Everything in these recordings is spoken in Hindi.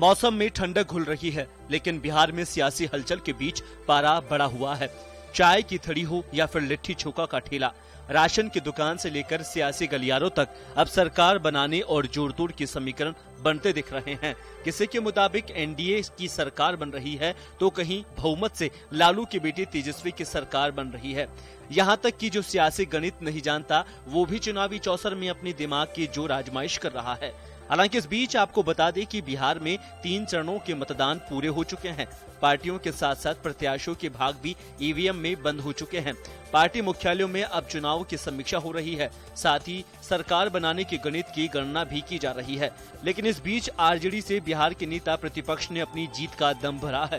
मौसम में ठंडक घुल रही है, लेकिन बिहार में सियासी हलचल के बीच पारा बढ़ा हुआ है। चाय की थड़ी हो या फिर लिट्टी चोखा का ठेला, राशन की दुकान से लेकर सियासी गलियारों तक अब सरकार बनाने और जोड़ तोड़ के समीकरण बनते दिख रहे हैं। किसी के मुताबिक एनडीए की सरकार बन रही है, तो कहीं बहुमत से लालू के बेटे तेजस्वी की सरकार बन रही है। यहाँ तक कि जो सियासी गणित नहीं जानता, वो भी चुनावी चौसर में अपनी दिमाग की जोर आजमाइश कर रहा है। हालांकि इस बीच आपको बता दें कि बिहार में 3 चरणों के मतदान पूरे हो चुके हैं। पार्टियों के साथ साथ प्रत्याशियों के भाग भी ईवीएम में बंद हो चुके हैं। पार्टी मुख्यालयों में अब चुनाव की समीक्षा हो रही है, साथ ही सरकार बनाने के गणित की गणना भी की जा रही है। लेकिन इस बीच आरजेडी से बिहार के नेता प्रतिपक्ष ने अपनी जीत का दम भरा है।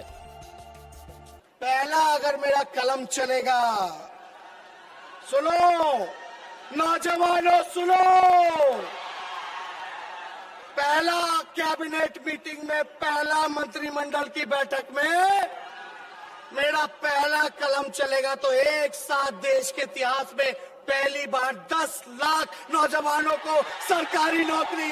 पहला अगर मेरा कलम चलेगा, सुनो नौजवानों सुनो, पहला कैबिनेट मीटिंग में, पहला मंत्रिमंडल की बैठक में मेरा पहला कलम चलेगा तो एक साथ देश के इतिहास में पहली बार 10 लाख नौजवानों को सरकारी नौकरी।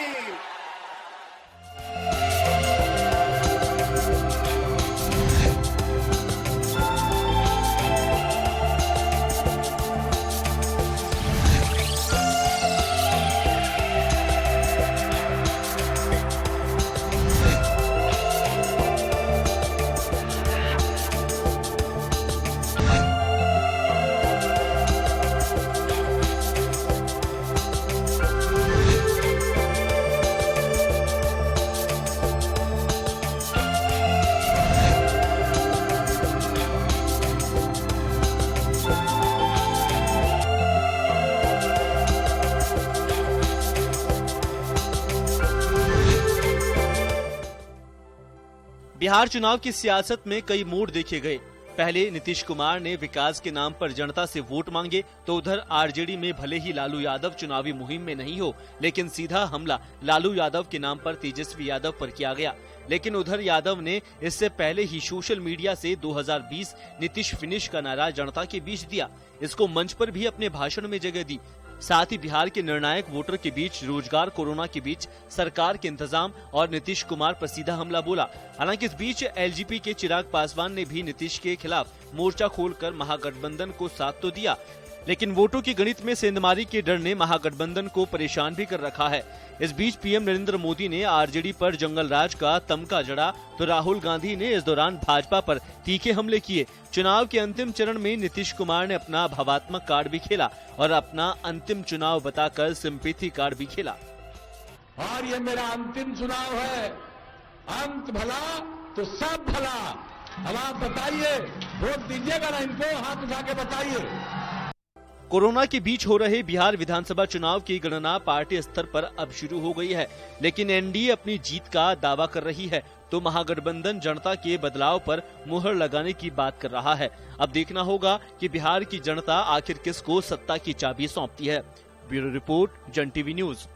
बिहार चुनाव की सियासत में कई मोड़ देखे गए। पहले नीतीश कुमार ने विकास के नाम पर जनता से वोट मांगे, तो उधर आरजेडी में भले ही लालू यादव चुनावी मुहिम में नहीं हो, लेकिन सीधा हमला लालू यादव के नाम पर तेजस्वी यादव पर किया गया। लेकिन उधर यादव ने इससे पहले ही सोशल मीडिया से 2020 नीतीश फिनिश का नारा जनता के बीच दिया। इसको मंच पर भी अपने भाषण में जगह दी। साथ ही बिहार के निर्णायक वोटर के बीच रोजगार, कोरोना के बीच सरकार के इंतजाम और नीतीश कुमार पर सीधा हमला बोला। हालांकि इस बीच एलजेपी के चिराग पासवान ने भी नीतीश के खिलाफ मोर्चा खोलकर महागठबंधन को साथ तो दिया, लेकिन वोटों की गणित में सेंधमारी के डर ने महागठबंधन को परेशान भी कर रखा है। इस बीच पीएम नरेंद्र मोदी ने आरजेडी पर जंगल राज का तमगा जड़ा, तो राहुल गांधी ने इस दौरान भाजपा पर तीखे हमले किए। चुनाव के अंतिम चरण में नीतीश कुमार ने अपना भावात्मक कार्ड भी खेला और अपना अंतिम चुनाव बताकर सिंपैथी कार्ड भी खेला। और ये मेरा अंतिम चुनाव है, अंत भला तो सब भला। अब आप बताइए, वोट दीजिएगा ना इनको, हाथ उठा के बताइए। कोरोना के बीच हो रहे बिहार विधानसभा चुनाव की गणना पार्टी स्तर पर अब शुरू हो गई है, लेकिन एनडीए अपनी जीत का दावा कर रही है, तो महागठबंधन जनता के बदलाव पर मुहर लगाने की बात कर रहा है। अब देखना होगा कि बिहार की जनता आखिर किसको सत्ता की चाबी सौंपती है। ब्यूरो रिपोर्ट, जन टीवी न्यूज।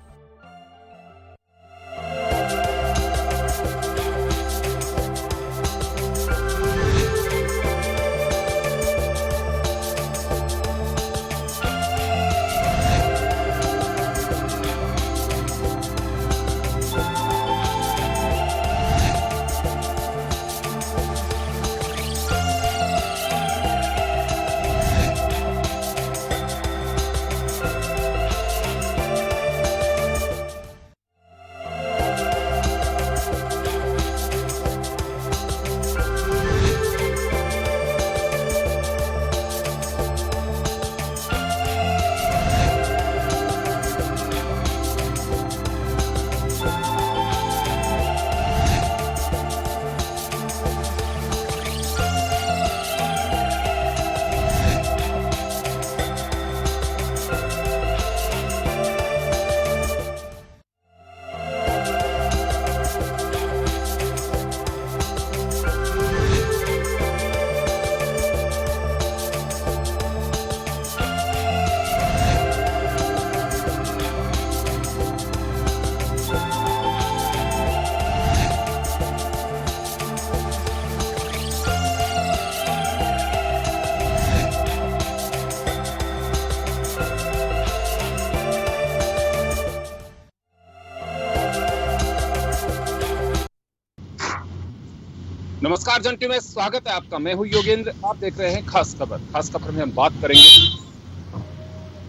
नमस्कार जन टीवी में स्वागत है आपका। मैं हूं योगेंद्र, आप देख रहे हैं खास खबर। खास खबर में हम बात करेंगे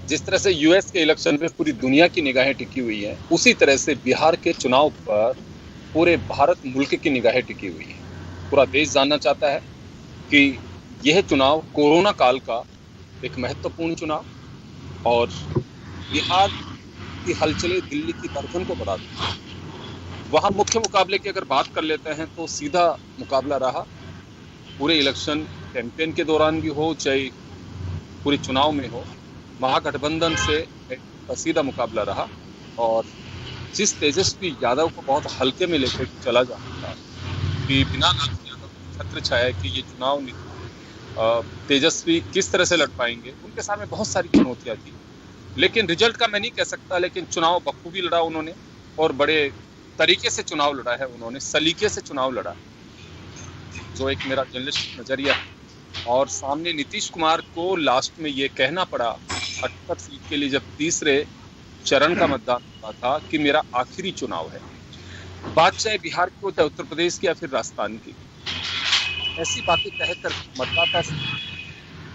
जिस तरह से यूएस के इलेक्शन पे पूरी दुनिया की निगाहें टिकी हुई हैं, उसी तरह से बिहार के चुनाव पर पूरे भारत मुल्क की निगाहें टिकी हुई हैं। पूरा देश जानना चाहता है कि यह चुनाव कोरोना काल का एक महत्वपूर्ण चुनाव और बिहार की हलचलें दिल्ली की धड़कन को बढ़ा दी। वहां मुख्य मुकाबले की अगर बात कर लेते हैं तो सीधा मुकाबला रहा। पूरे इलेक्शन कैंपेन के दौरान भी हो चाहे पूरे चुनाव में हो, महागठबंधन से सीधा मुकाबला रहा और जिस तेजस्वी यादव को बहुत हल्के में लेकर चला जाता था कि बिना लालू यादव की छत्र छाया कि ये चुनाव तेजस्वी किस तरह से लड़ पाएंगे, उनके सामने बहुत सारी चुनौतियां थी। लेकिन रिजल्ट का मैं नहीं कह सकता, लेकिन चुनाव बखूबी लड़ा उन्होंने और बड़े तरीके से चुनाव लड़ा है उन्होंने, सलीके से चुनाव लड़ा, जो एक मेरा जर्नलिस्ट नजरिया है। और सामने नीतीश कुमार को लास्ट में ये कहना पड़ा 78 सीट के लिए जब तीसरे चरण का मतदान हुआ था कि मेरा आखिरी चुनाव है। बात चाहे बिहार की हो चाहे उत्तर प्रदेश की या फिर राजस्थान की, ऐसी बातें कहकर मतदाता से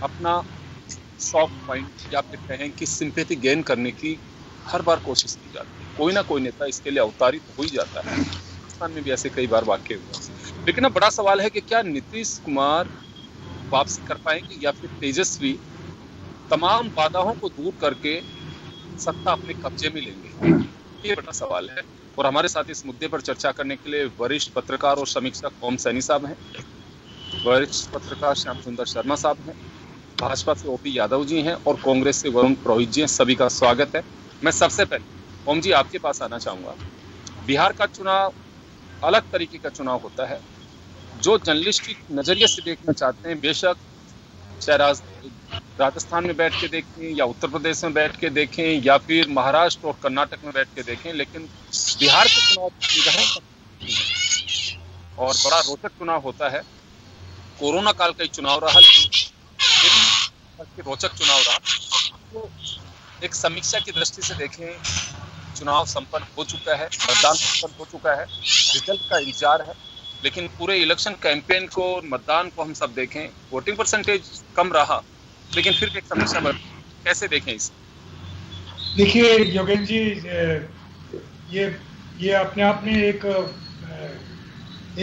अपना सॉफ्ट पॉइंट या फिर कहें कि सिंपैथी गेन करने की हर बार कोशिश की जाती है। कोई ना कोई नेता इसके लिए अवतारित हो ही जाता है। राजस्थान में भी ऐसे कई बार वाकये हुए। लेकिन अब बड़ा सवाल है कि क्या नीतीश कुमार वापसी कर पाएंगे या फिर तेजस्वी तमाम बाधाओं को दूर करके सत्ता अपने कब्जे में लेंगे, ये बड़ा सवाल है। और हमारे साथ इस मुद्दे पर चर्चा करने के लिए वरिष्ठ पत्रकार और समीक्षक ओम सैनी साहब हैं, वरिष्ठ पत्रकार श्याम सुंदर शर्मा साहब हैं, भाजपा से ओपी यादव जी हैं और कांग्रेस से वरुण पुरोहित जी हैं। सभी का स्वागत है। मैं सबसे पहले ओम जी आपके पास आना चाहूँगा। बिहार का चुनाव अलग तरीके का चुनाव होता है। जो जर्नलिस्ट की नज़रिए से देखना चाहते हैं, बेशक चाहे राजस्थान में बैठ के देखें या उत्तर प्रदेश में बैठ के देखें या फिर महाराष्ट्र और कर्नाटक में बैठ के देखें, लेकिन बिहार के चुनाव और बड़ा रोचक चुनाव होता है। कोरोना काल का चुनाव रहा, लेकिन रोचक चुनाव रहा। तो एक समीक्षा की दृष्टि से देखें, चुनाव संपन्न हो चुका है, मतदान संपन्न हो चुका है, रिजल्ट का इंतजार है, लेकिन पूरे इलेक्शन कैंपेन को, मतदान को हम सब देखें, वोटिंग परसेंटेज कम रहा, लेकिन फिर एक समीक्षा पर कैसे देखें इसे? देखिए योगेंद्र जी, ये अपने आप में एक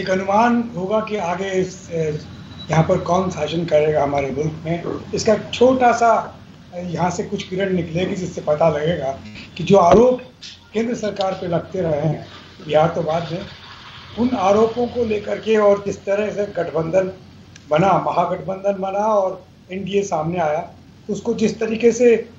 अनुमान होगा कि आगे यहाँ पर कौन शासन करेगा हमारे मुल्क में। इसका छोटा सा यहाँ से कुछ किरण निकलेगी जिससे पता लगेगा कि जो आरोप केंद्र सरकार पे लगते रहे हैं, बिहार तो बाद में, उन आरोपों को लेकर के और जिस तरह से गठबंधन बना, महागठबंधन बना और एनडीए सामने आया, उसको जिस तरीके से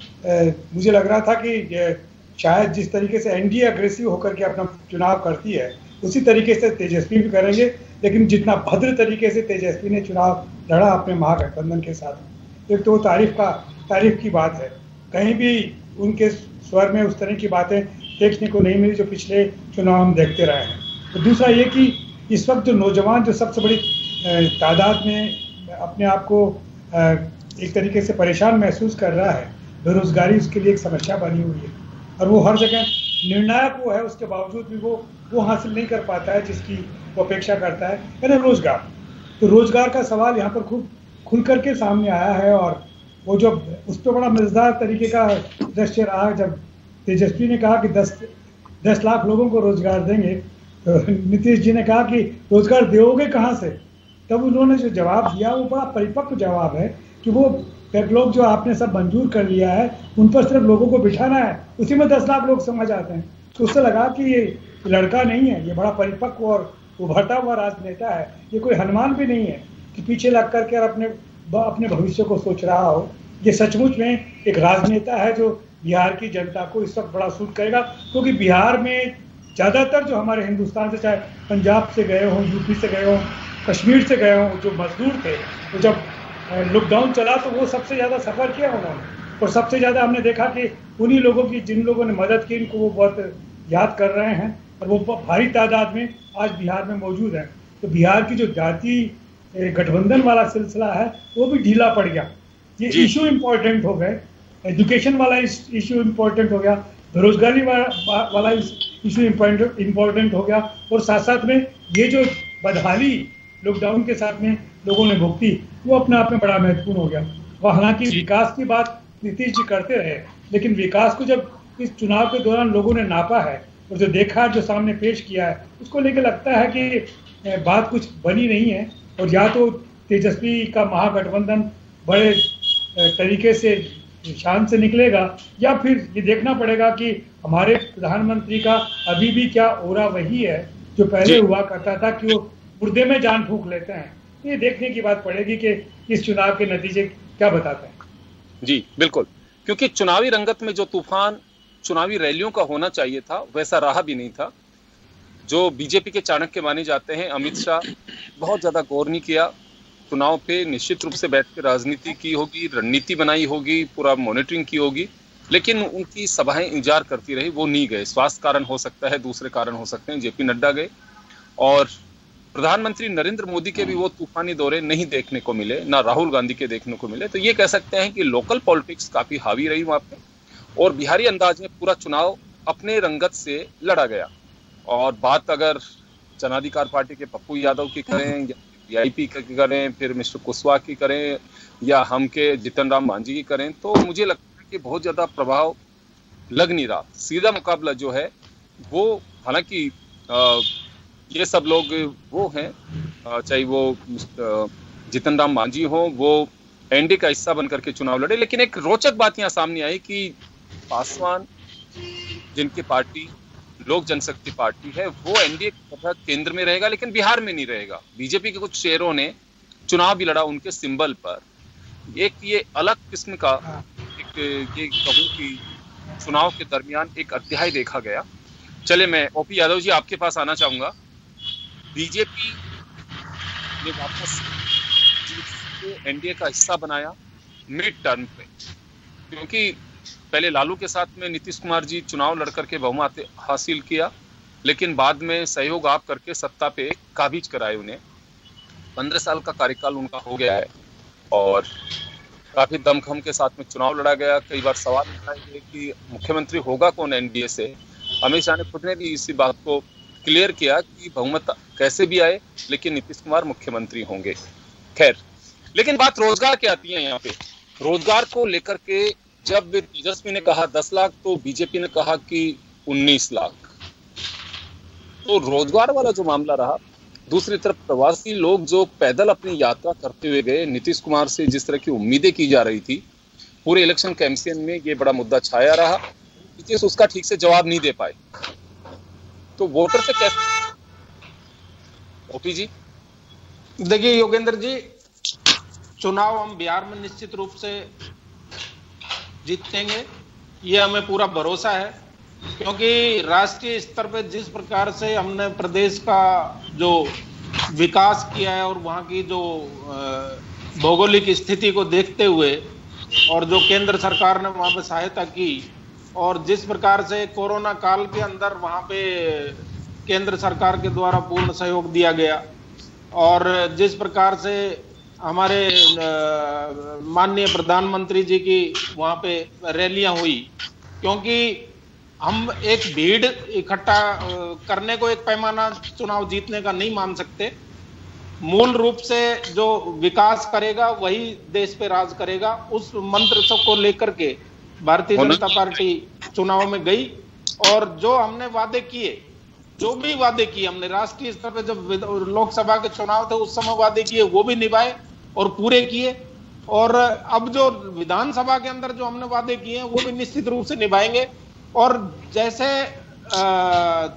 मुझे लग रहा था कि शायद जिस तरीके से एनडीए अग्रेसिव होकर के अपना चुनाव करती है, उसी तरीके से तेजस्वी भी करेंगे। लेकिन जितना भद्र तरीके से तेजस्वी ने चुनाव लड़ा अपने महागठबंधन के साथ, एक तो तारीफ की बात है। कहीं भी उनके स्वर में उस तरह की बातें देखने को नहीं मिली जो पिछले चुनाव हम देखते रहे हैं। तो दूसरा ये कि इस वक्त जो नौजवान जो सबसे बड़ी तादाद में अपने आप को एक तरीके से परेशान महसूस कर रहा है, बेरोजगारी उसके लिए एक समस्या बनी हुई है और वो हर जगह निर्णायक वो है, उसके बावजूद भी वो हासिल नहीं कर पाता है जिसकी वो अपेक्षा करता है, यानी रोजगार। तो रोजगार का सवाल यहाँ पर खूब खुल करके सामने आया है और वो जो उस पर बड़ा मजेदार तरीके का दृश्य रहा जब तेजस्वी ने कहा कि 10 लाख लोगों को रोजगार देंगे, तो नीतीश जी ने कहा कि रोजगार दोगे कहाँ से? तब उन्होंने जो जवाब दिया वो बड़ा परिपक्व जवाब है कि वो बैकलॉग जो आपने सब मंजूर कर लिया है उन पर सिर्फ लोगों को बिठाना है, उसी में 10 लाख लोग समझ आते हैं। तो उससे लगा कि ये लड़का नहीं है, ये बड़ा परिपक्व और उभरता हुआ राजनेता है, ये कोई हनुमान भी नहीं है कि पीछे लग करके और अपने भविष्य को सोच रहा हो। ये सचमुच में एक राजनेता है जो बिहार की जनता को इस वक्त बड़ा सूट करेगा, क्योंकि बिहार में ज़्यादातर जो हमारे हिंदुस्तान से, चाहे पंजाब से गए हों, यूपी से गए हों, कश्मीर से गए हों, जो मजदूर थे, तो जब लॉकडाउन चला तो वो सबसे ज़्यादा सफ़र किया उन्होंने और सबसे ज़्यादा हमने देखा कि उन्हीं लोगों की, जिन लोगों ने मदद की, इनको वो बहुत याद कर रहे हैं और वो भारी तादाद में आज बिहार में मौजूद हैं। तो बिहार की जो जाति गठबंधन वाला सिलसिला है वो भी ढीला पड़ गया। ये इशू इम्पोर्टेंट हो गए, एजुकेशन वाला इशू इम्पोर्टेंट हो गया, बेरोजगारी वाला इशू इम्पोर्टेंट हो गया और साथ साथ में ये जो बदहाली लॉकडाउन के साथ में लोगों ने भुगती, वो अपने आप में बड़ा महत्वपूर्ण हो गया। और हालांकि विकास की बात नीतीश जी करते रहे, लेकिन विकास को जब इस चुनाव के दौरान लोगों ने नापा है और जो देखा, जो सामने पेश किया है, उसको लेकर लगता है कि बात कुछ बनी नहीं है। और या तो तेजस्वी का महागठबंधन बड़े तरीके से शान से निकलेगा, या फिर ये देखना पड़ेगा कि हमारे प्रधानमंत्री का अभी भी क्या ओरा वही है जो पहले हुआ करता था, कि वो मुर्दे में जान फूंक लेते हैं। ये देखने की बात पड़ेगी कि इस चुनाव के नतीजे क्या बताते हैं। जी बिल्कुल, क्योंकि चुनावी रंगत में जो तूफान चुनावी रैलियों का होना चाहिए था वैसा रहा भी नहीं था। जो बीजेपी के चाणक्य माने जाते हैं अमित शाह, बहुत ज्यादा गौर नहीं किया चुनाव पे। निश्चित रूप से बैठ के राजनीति की होगी, रणनीति बनाई होगी, पूरा मॉनिटरिंग की होगी, लेकिन उनकी सभाएं इंतजार करती रही, वो नहीं गए। स्वास्थ्य कारण हो सकता है, दूसरे कारण हो सकते हैं। जेपी नड्डा गए और प्रधानमंत्री नरेंद्र मोदी के भी वो तूफानी दौरे नहीं देखने को मिले, ना राहुल गांधी के देखने को मिले। तो ये कह सकते हैं कि लोकल पॉलिटिक्स काफी हावी रही वहां पे और बिहारी अंदाज में पूरा चुनाव अपने रंगत से लड़ा गया। और बात अगर जन अधिकार पार्टी के पप्पू यादव की करें या वीआईपी की करें, फिर मिस्टर कुशवाहा की करें या हम के जीतन राम मांझी की करें, तो मुझे लगता है कि बहुत ज्यादा प्रभाव लग नहीं रहा। सीधा मुकाबला जो है वो, हालांकि ये सब लोग वो हैं, चाहे वो जीतन राम मांझी हो, वो एनडीए का हिस्सा बनकर के चुनाव लड़े। लेकिन एक रोचक बात यहाँ सामने आई कि पासवान, जिनकी पार्टी लोक जनशक्ति पार्टी है, वो एनडीए की तरह केंद्र में रहेगा लेकिन बिहार में नहीं रहेगा। बीजेपी के कुछ शेयरों ने चुनाव भी लड़ा उनके सिंबल पर। एक ये अलग किस्म का एक ये कहूं कि चुनाव के दरमियान एक अध्याय देखा गया। चले, मैं ओपी यादव जी आपके पास आना चाहूंगा। बीजेपी ने वापस एनडीए का हिस्सा बनाया मिड टर्म पे, क्योंकि पहले लालू के साथ में नीतीश कुमार जी चुनाव लड़कर के बहुमत हासिल किया, लेकिन बाद में सहयोग आप करके सत्ता पे काबिज कराए उन्हें। 15 साल का कार्यकाल उनका हो गया है और काफी दमखम के साथ में चुनाव लड़ा गया। कई बार सवाल उठाए गए कि मुख्यमंत्री होगा कौन एनडीए से। अमित शाह ने खुद ने भी इसी बात को क्लियर किया कि बहुमत कैसे भी आए लेकिन नीतीश कुमार मुख्यमंत्री होंगे। खैर, लेकिन बात रोजगार की आती है यहाँ पे। रोजगार को लेकर के जब तेजस्वी ने कहा 10 लाख तो बीजेपी ने कहा कि 19 लाख। तो रोजगार वाला जो मामला रहा। दूसरी तरफ प्रवासी लोग जो पैदल अपनी यात्रा करते हुए गए, नीतीश कुमार से जिस तरह की उम्मीदें की जा रही थी, पूरे इलेक्शन कैंपेन में ये बड़ा मुद्दा छाया रहा। नीतीश उसका ठीक से जवाब नहीं दे पाए। तो वोटर से कैसे, ओपी जी? देखिए योगेंद्र जी, चुनाव हम बिहार में निश्चित रूप से जीतेंगे, ये हमें पूरा भरोसा है, क्योंकि राष्ट्रीय स्तर पे जिस प्रकार से हमने प्रदेश का जो विकास किया है और वहाँ की जो भौगोलिक स्थिति को देखते हुए और जो केंद्र सरकार ने वहाँ पे सहायता की और जिस प्रकार से कोरोना काल के अंदर वहाँ पे केंद्र सरकार के द्वारा पूर्ण सहयोग दिया गया और जिस प्रकार से हमारे माननीय प्रधानमंत्री जी की वहाँ पे रैलियां हुई, क्योंकि हम एक भीड़ इकट्ठा करने को एक पैमाना चुनाव जीतने का नहीं मान सकते। मूल रूप से जो विकास करेगा वही देश पे राज करेगा, उस मंत्र को लेकर के भारतीय जनता पार्टी चुनाव में गई और जो हमने वादे किए, जो भी वादे किए हमने राष्ट्रीय स्तर पे, जब लोकसभा के चुनाव थे उस समय वादे किए वो भी निभाए और पूरे किए, और अब जो विधानसभा के अंदर जो हमने वादे किए हैं वो भी निश्चित रूप से निभाएंगे। और जैसे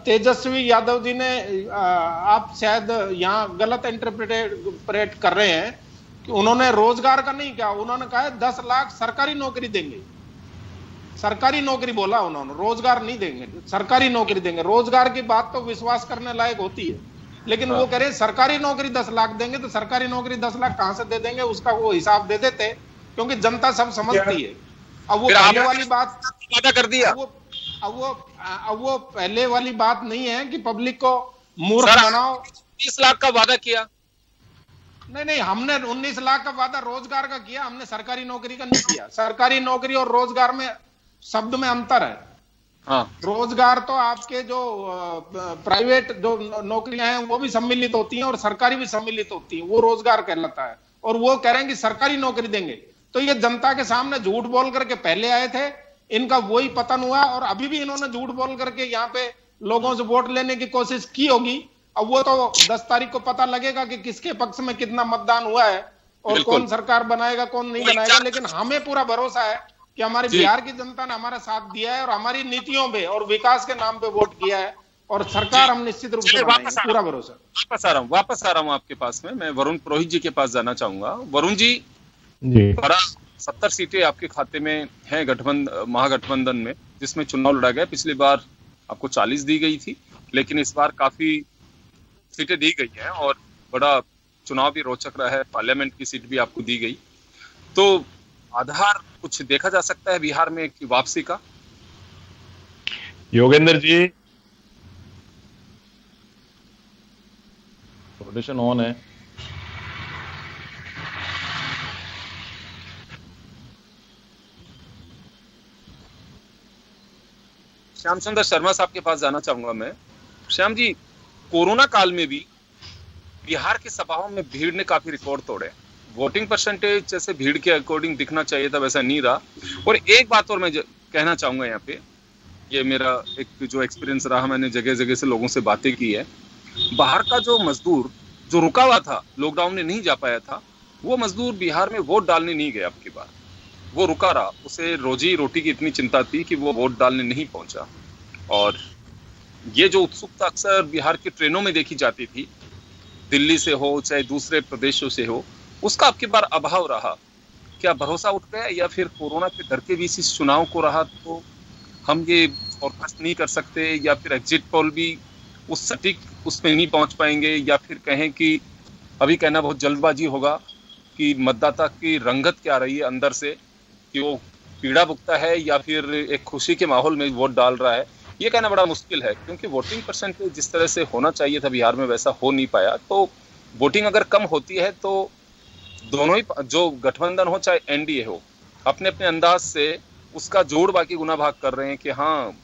तेजस्वी यादव जी ने, आप शायद यहाँ गलत इंटरप्रेट कर रहे हैं कि उन्होंने रोजगार का नहीं कहा, उन्होंने कहा 10 लाख सरकारी नौकरी देंगे। सरकारी नौकरी बोला उन्होंने, रोजगार नहीं देंगे, सरकारी नौकरी देंगे। रोजगार की बात तो विश्वास करने लायक होती है, लेकिन वो कह रहे हैं सरकारी नौकरी 10 लाख देंगे, तो सरकारी नौकरी 10 लाख कहां से दे देंगे उसका वो हिसाब दे देते, क्योंकि जनता सब समझती है। अब वो पहले वाली बात वादा कर दिया, अब वो पहले वाली बात नहीं है कि पब्लिक को मूर्ख बनाओ। 30 लाख का वादा किया, नहीं, हमने 19 लाख का वादा रोजगार का किया, हमने सरकारी नौकरी का नहीं किया। सरकारी नौकरी और रोजगार में शब्द में अंतर है। हाँ, रोजगार तो आपके जो प्राइवेट जो नौकरियां हैं वो भी सम्मिलित होती हैं और सरकारी भी सम्मिलित होती हैं, वो रोजगार कहलाता है। और वो कह रहे हैं कि सरकारी नौकरी देंगे, तो ये जनता के सामने झूठ बोल करके पहले आए थे, इनका वही पतन हुआ और अभी भी इन्होंने झूठ बोल करके यहाँ पे लोगों से वोट लेने की कोशिश की होगी। अब वो तो 10 तारीख को पता लगेगा कि किसके पक्ष में कितना मतदान हुआ है और कौन सरकार बनाएगा कौन नहीं बनाएगा। लेकिन हमें पूरा भरोसा है कि हमारे बिहार की जनता ने हमारा साथ दिया है और हमारी नीतियों पे और विकास के नाम पे वोट किया है और सरकार हम निश्चित रूप से बनाएंगे, पूरा भरोसा। वापस आ रहा हूँ आपके पास में। मैं वरुण पुरोहित जी के पास जाना चाहूंगा। वरुण जी, 70 सीटें आपके खाते में हैं महागठबंधन में, जिसमें चुनाव लड़ा गया। पिछली बार आपको 40 दी गई थी, लेकिन इस बार काफी सीटें दी गई हैं और बड़ा चुनाव भी रोचक रहा है। पार्लियामेंट की सीट भी आपको दी गई, तो आधार कुछ देखा जा सकता है बिहार में की वापसी का? योगेंद्र जी, ऑडिशन ऑन है। श्याम सुंदर शर्मा साहब के पास जाना चाहूंगा मैं। श्याम जी, कोरोना काल में भी बिहार की सभाओं में भीड़ ने काफी रिकॉर्ड तोड़े। वोटिंग परसेंटेज जैसे भीड़ के अकॉर्डिंग दिखना चाहिए था, वैसा नहीं रहा। और एक बात और मैं कहना चाहूंगा यहाँ पे, ये मेरा एक जो एक्सपीरियंस रहा, मैंने जगह जगह से लोगों से बातें की है। बाहर का जो मजदूर जो रुका हुआ था, लॉकडाउन में नहीं जा पाया था, वो मजदूर बिहार में वोट डालने नहीं गया। आपकी बार वो रुका रहा, उसे रोजी रोटी की इतनी चिंता थी कि वो वोट डालने नहीं पहुंचा। और ये जो उत्सुकता अक्सर बिहार की ट्रेनों में देखी जाती थी, दिल्ली से हो चाहे दूसरे प्रदेशों से हो, उसका आपकी बार अभाव रहा। क्या भरोसा उठ गया, या फिर कोरोना के डर के बीच इस चुनाव को रहा तो हम ये फोरकास्ट नहीं कर सकते, या फिर एग्जिट पोल भी उस सटीक उसमें नहीं पहुंच पाएंगे, या फिर कहें कि अभी कहना बहुत जल्दबाजी होगा कि मतदाता की रंगत क्या रही है अंदर से, कि वो पीड़ा भुगता है या फिर एक खुशी के माहौल में वोट डाल रहा है, ये कहना बड़ा मुश्किल है। क्योंकि वोटिंग परसेंटेज जिस तरह से होना चाहिए था बिहार में वैसा हो नहीं पाया। तो वोटिंग अगर कम होती है तो दोनों ही, जो गठबंधन हो चाहे एनडीए हो, अपने अपने अंदाज से उसका जोड़ बाकी गुना भाग कर रहे हैं कि हाँ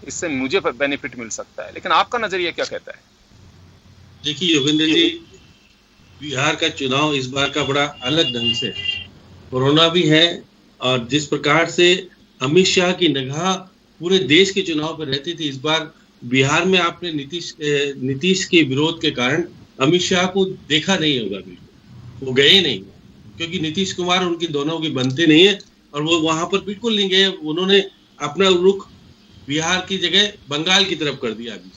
इससे मुझे बेनिफिट मिल सकता है। लेकिन आपका नजरिया क्या कहता है? देखिए योगेंद्र जी, बिहार का चुनाव इस बार का बड़ा अलग ढंग से, कोरोना भी है और जिस प्रकार से अमित शाह की निगाह पूरे देश के चुनाव पर रहती थी, इस बार बिहार में आपने नीतीश के विरोध के कारण अमित शाह को देखा नहीं होगा, बिल्कुल वो गए नहीं, क्योंकि नीतीश कुमार उनकी दोनों की बनते नहीं है और वो वहां पर बिल्कुल नहीं गए। उन्होंने अपना रुख बिहार की जगह बंगाल की तरफ कर दिया अभी।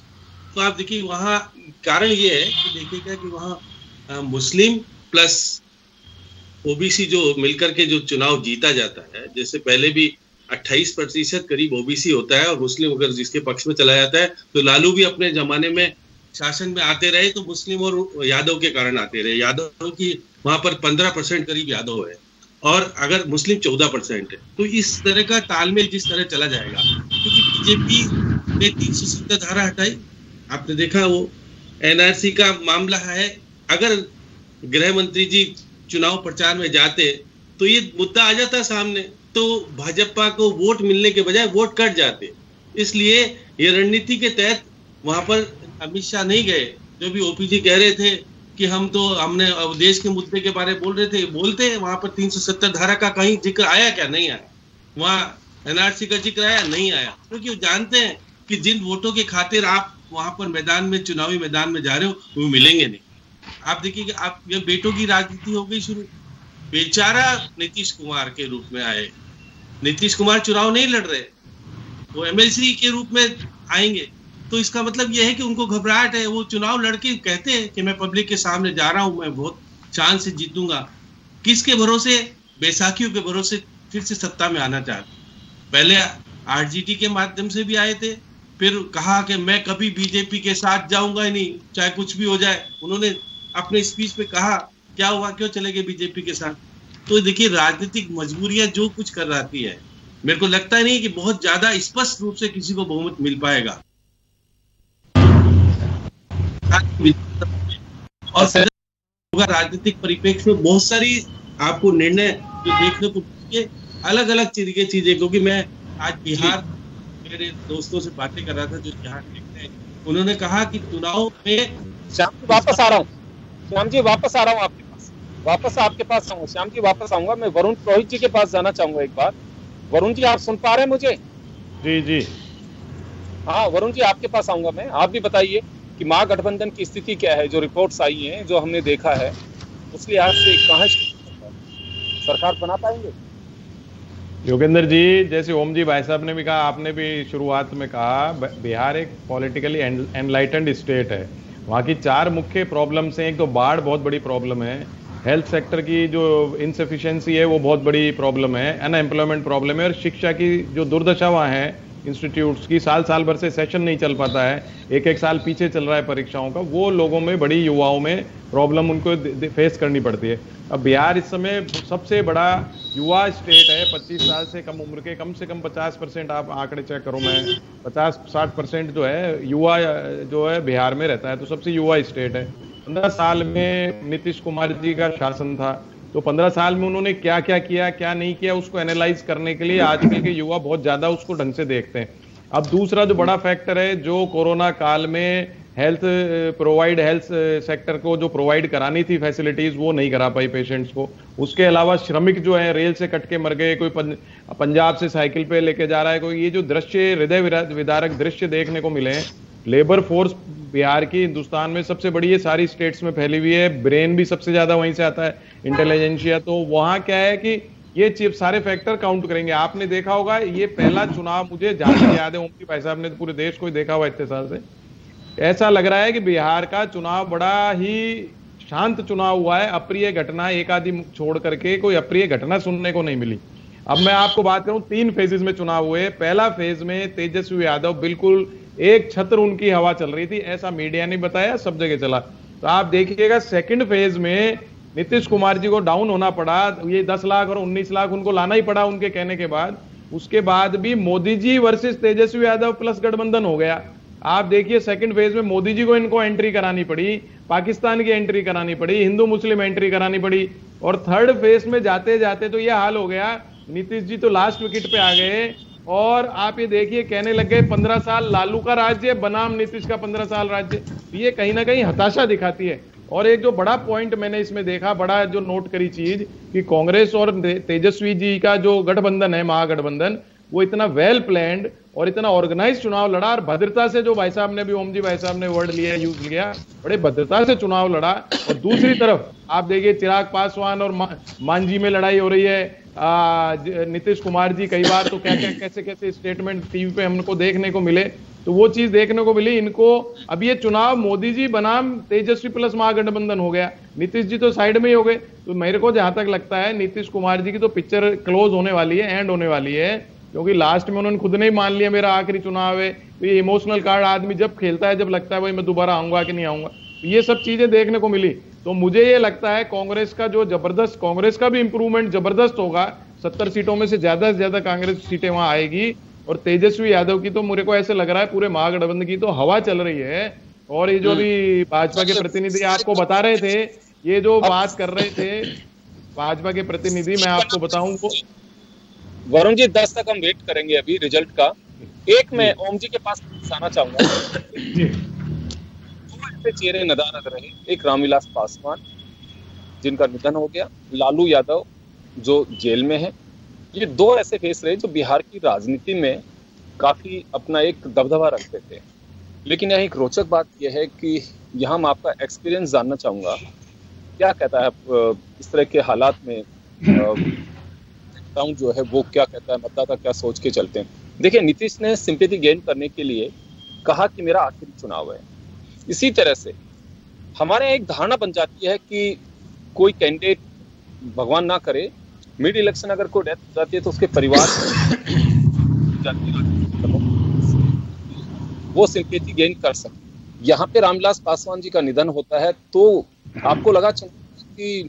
तो आप देखिए वहाँ कारण ये है कि देखिएगा कि वहाँ मुस्लिम प्लस ओबीसी जो मिलकर के जो चुनाव जीता जाता है, जैसे पहले भी 28% करीब ओबीसी होता है और मुस्लिम अगर जिसके पक्ष में चला जाता है, तो लालू भी अपने जमाने में शासन में आते रहे तो मुस्लिम और यादव के कारण आते रहे। यादव की वहां पर 15% करीब यादव है और अगर मुस्लिम 14% है। तो इस तरह का तालमेल जिस तरह चला जाएगा, क्योंकि बीजेपी ने 370 धारा हटाई, आपने देखा वो एनआरसी का मामला है। अगर गृह मंत्री जी चुनाव प्रचार में जाते तो ये मुद्दा आ जाता सामने, तो भाजपा को वोट मिलने के बजाय वोट कट जाते। इसलिए ये रणनीति के तहत वहां पर अमित शाह नहीं गए। जो भी ओपीजी कह रहे थे कि हमने देश के मुद्दे के बारे में बोल रहे थे, बोलते वहां पर 370 धारा का कहीं जिक्र आया क्या? नहीं आया। वहां एनआरसी का जिक्र आया? नहीं आया। क्योंकि वो जानते हैं कि जिन वोटों के खातिर आप वहां पर मैदान में, चुनावी मैदान में जा रहे हो, वो मिलेंगे नहीं। आप देखिए आप ये बेटों की राजनीति हो गई शुरू। बेचारा नीतीश कुमार के रूप में आए। नीतीश कुमार चुनाव नहीं लड़ रहे, वो एमएलसी के रूप में आएंगे। तो इसका मतलब यह है कि उनको घबराहट है। वो चुनाव लड़के कहते हैं कि मैं पब्लिक के सामने जा रहा हूं, मैं बहुत चांस से जीतूंगा। किसके भरोसे? बैसाखियों के भरोसे फिर से सत्ता में आना चाहते। पहले आरजेडी के माध्यम से भी आए थे, फिर कहा कि मैं कभी बीजेपी के साथ जाऊंगा ही नहीं, चाहे कुछ भी हो जाए। उन्होंने अपने स्पीच में कहा, क्या हुआ, क्यों चले गए बीजेपी के साथ? तो देखिए राजनीतिक मजबूरियां जो कुछ कर रही है, मेरे को लगता नहीं कि बहुत ज्यादा स्पष्ट रूप से किसी को बहुमत मिल पाएगा। और राजनीतिक परिप्रेक्ष्य में बहुत सारी आपको निर्णय जो देखने को मिलेंगे, अलग अलग चीजें, क्योंकि मैं आज मेरे दोस्तों से बातें कर रहा था जो यहाँ देखते हैं, उन्होंने कहा कि चुनाव में श्याम जी वापस आ रहा हूँ, श्याम जी वापस आ रहा हूँ आपके पास, वापस आपके पास आऊंगा श्याम जी, वापस आऊंगा। मैं वरुण पुरोहित जी के पास जाना चाहूंगा एक बार। वरुण जी आप सुन पा रहे हैं मुझे? जी जी हाँ वरुण जी आपके पास आऊंगा मैं। आप भी बताइए कि महागठबंधन की स्थिति क्या है, जो रिपोर्ट्स आई हैं, जो हमने देखा है, उस लिहाज से कहाँ सरकार बना पाएंगे? योगेंद्र जी, जैसे ओम जी भाई साहब ने भी कहा, आपने भी शुरुआत में कहा, बिहार एक पॉलिटिकली एनलाइटेंड स्टेट है। वहाँ की 4 मुख्य प्रॉब्लम्स हैं। एक तो बाढ़ बहुत बड़ी प्रॉब्लम है, हेल्थ सेक्टर की जो इनसफिशिएंसी है वो बहुत बड़ी प्रॉब्लम है, अनएम्प्लॉयमेंट प्रॉब्लम है, और शिक्षा की जो दुर्दशा वहाँ है इंस्टीट्यूट्स की, साल भर से सेशन नहीं चल पाता है, एक साल पीछे चल रहा है परीक्षाओं का, वो लोगों में, बड़ी युवाओं में प्रॉब्लम उनको फेस करनी पड़ती है। अब बिहार इस समय सबसे बड़ा युवा स्टेट है, 25 साल से कम उम्र के, कम से कम 50%, आप आंकड़े चेक करो, मैं 50-60% जो है युवा जो है बिहार में रहता है, तो सबसे युवा स्टेट है। 15 साल में नीतीश कुमार जी का शासन था, तो 15 साल में उन्होंने क्या क्या किया, क्या नहीं किया, उसको एनालाइज करने के लिए आजकल के युवा बहुत ज्यादा उसको ढंग से देखते हैं। अब दूसरा जो बड़ा फैक्टर है, जो कोरोना काल में हेल्थ सेक्टर को जो प्रोवाइड करानी थी फैसिलिटीज, वो नहीं करा पाई पेशेंट्स को। उसके अलावा श्रमिक जो है रेल से कट के मर गए, कोई पंजाब से साइकिल पे लेके जा रहा है कोई, ये जो दृश्य, हृदय विदारक दृश्य देखने को मिले हैं। लेबर फोर्स बिहार की हिंदुस्तान में सबसे बड़ी है, सारी स्टेट्स में फैली हुई है, ब्रेन भी सबसे ज्यादा वहीं से आता है, इंटेलिजेंशिया। तो वहां क्या है कि ये सारे फैक्टर काउंट करेंगे। आपने देखा होगा, ये पहला चुनाव मुझे जहां याद है, ओम जी भाई साहब ने पूरे देश को ही देखा हुआ इतने साल से, ऐसा लग रहा है कि बिहार का चुनाव बड़ा ही शांत चुनाव हुआ है। अप्रिय घटना एक आदि छोड़ करके कोई अप्रिय घटना सुनने को नहीं मिली। अब मैं आपको बात करूं, 3 फेजेस में चुनाव हुए। पहला फेज में तेजस्वी यादव बिल्कुल एक छत्र उनकी हवा चल रही थी, ऐसा मीडिया ने बताया, सब जगह चला। तो आप देखिएगा सेकंड फेज में नीतीश कुमार जी को डाउन होना पड़ा, ये 10 लाख और 19 लाख उनको लाना ही पड़ा उनके कहने के बाद। उसके बाद भी मोदी जी वर्सेस तेजस्वी यादव प्लस गठबंधन हो गया। आप देखिए सेकंड फेज में मोदी जी को इनको एंट्री करानी पड़ी, पाकिस्तान की एंट्री करानी पड़ी, हिंदू मुस्लिम एंट्री करानी पड़ी, और थर्ड फेज में जाते जाते तो ये हाल हो गया, नीतीश जी तो लास्ट विकेट पे आ गए। और आप ये देखिए कहने लग गए 15 साल लालू का राज्य बनाम नीतीश का 15 साल राज्य। ये कहीं ना कहीं हताशा दिखाती है। और एक जो बड़ा पॉइंट मैंने इसमें देखा, बड़ा जो नोट करी चीज, कि कांग्रेस और तेजस्वी जी का जो गठबंधन है, महागठबंधन, वो इतना वेल प्लान्ड और इतना ऑर्गेनाइज चुनाव लड़ा, और भद्रता से, जो भाई साहब ने भी, ओम जी भाई साहब ने वर्ड लिया, यूज किया, बड़े भद्रता से चुनाव लड़ा। और दूसरी तरफ आप देखिए चिराग पासवान और मांझी में लड़ाई हो रही है। नीतीश कुमार जी कई बार तो क्या क्या कैसे कैसे स्टेटमेंट टीवी पे हमको देखने को मिले, तो वो चीज देखने को मिली इनको। अब ये चुनाव मोदी जी बनाम तेजस्वी प्लस महागठबंधन हो गया, नीतीश जी तो साइड में ही हो गए। तो मेरे को जहां तक लगता है नीतीश कुमार जी की तो पिक्चर क्लोज होने वाली है, एंड होने वाली है, क्योंकि लास्ट में उन्होंने खुद ने ही मान लिया मेरा आखिरी चुनाव है। तो ये इमोशनल कार्ड आदमी जब खेलता है, जब लगता है भाई मैं दोबारा आऊंगा कि नहीं आऊंगा, तो ये सब चीजें देखने को मिली। तो मुझे ये लगता है कांग्रेस का जो जबरदस्त, कांग्रेस का भी इंप्रूवमेंट जबरदस्त होगा, 70 सीटों में से ज्यादा कांग्रेस सीटें वहां आएगी। और तेजस्वी यादव की तो मेरे को ऐसे लग रहा है पूरे महागठबंधन की तो हवा चल रही है। और ये जो अभी भाजपा के प्रतिनिधि आपको बता रहे थे, ये जो बात कर रहे थे भाजपा के प्रतिनिधि, मैं आपको बताऊं वो, वरुण जी 10 तक हम वेट करेंगे अभी रिजल्ट का। एक मैं ओम जी के पास आना चाहूंगा, ऐसे चेहरे नदारद रहे, एक रामविलास पासवान जिनका निधन हो गया, लालू यादव जो जेल में है, ये 2 ऐसे फेस रहे जो बिहार की राजनीति में काफी अपना एक दबदबा रखते थे। लेकिन यहाँ एक रोचक बात यह है कि यहाँ मैं आपका एक्सपीरियंस जानना चाहूंगा, क्या कहता है इस तरह के हालात में जो है वो क्या कहता है, मतदाता क्या सोच के चलते हैं। देखिए नीतीश ने सिंपैथी गेन करने के लिए कहा कि मेरा आखिरी चुनाव है। इसी तरह से हमारे एक धारणा बन जाती है कि कोई कैंडिडेट, भगवान ना करे, मिड इलेक्शन अगर कोई डेथ हो जाती है तो उसके परिवार वो सिंपैथी गेन कर सकते। यहाँ पे रामविलास पासवान जी का निधन होता है तो आपको लगा कि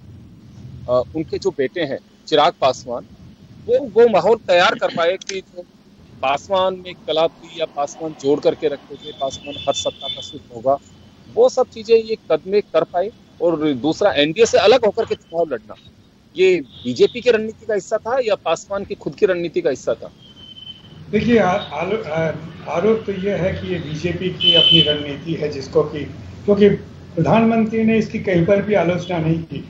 उनके जो बेटे हैं चिराग पासवान, वो माहौल तैयार कर पाए कि पासवान में कला थी या पासवान जोड़ करके रखते थे, पासवान हर सत्ता का सुख होगा, वो सब चीजें ये कदम कर पाए। और दूसरा एनडीए से अलग होकर के चुनाव लड़ना, ये बीजेपी की रणनीति का हिस्सा था या पासवान की खुद की रणनीति का हिस्सा था? देखिए, आरोप तो ये है कि ये बीजेपी की अपनी रणनीति है, जिसको कि क्योंकि प्रधानमंत्री ने इसकी कहीं पर भी आलोचना नहीं की।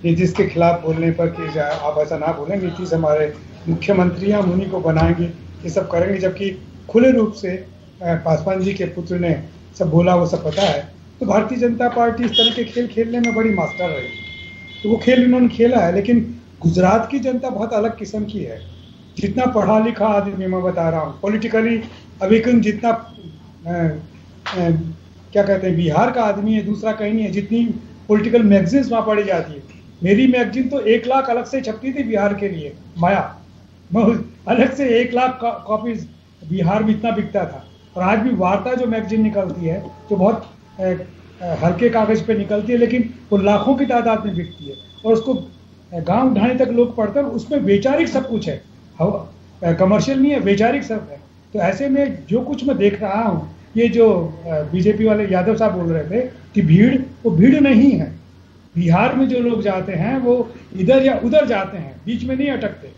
नीतीश के खिलाफ बोलने पर कि आप ऐसा ना बोलें, नीतीश हमारे मुख्यमंत्री हैं, हम उन्हीं को बनाएंगे, ये सब करेंगे, जबकि खुले रूप से पासवान जी के पुत्र ने सब बोला, वो सब पता है। तो भारतीय जनता पार्टी इस तरह के खेल खेलने में बड़ी मास्टर रही, तो वो खेल इन्होंने खेला है। लेकिन गुजरात की जनता बहुत अलग किस्म की है। जितना पढ़ा लिखा आदमी, मैं बता रहा हूँ पॉलिटिकली, अभी जितना क्या कहते हैं, बिहार का आदमी है, दूसरा कहीं नहीं है। जितनी पॉलिटिकल मैगजीन्स वहाँ पढ़ी जाती है, मेरी मैगजीन तो 1 लाख अलग से छपती थी बिहार के लिए, माया, अलग से 1 लाख कॉपीज बिहार में इतना बिकता था। और आज भी वार्ता जो मैगजीन निकलती है, जो बहुत हल्के कागज पे निकलती है, लेकिन वो लाखों की तादाद में बिकती है, और उसको गांव ढाणी तक लोग पढ़ते हैं। उसमें वैचारिक सब कुछ है, कमर्शियल नहीं है, वैचारिक सब है। तो ऐसे में जो कुछ मैं देख रहा हूँ, ये जो बीजेपी वाले यादव साहब बोल रहे थे कि भीड़, वो भीड़ नहीं है। बिहार में जो लोग जाते हैं वो इधर या उधर जाते हैं, बीच में नहीं अटकते।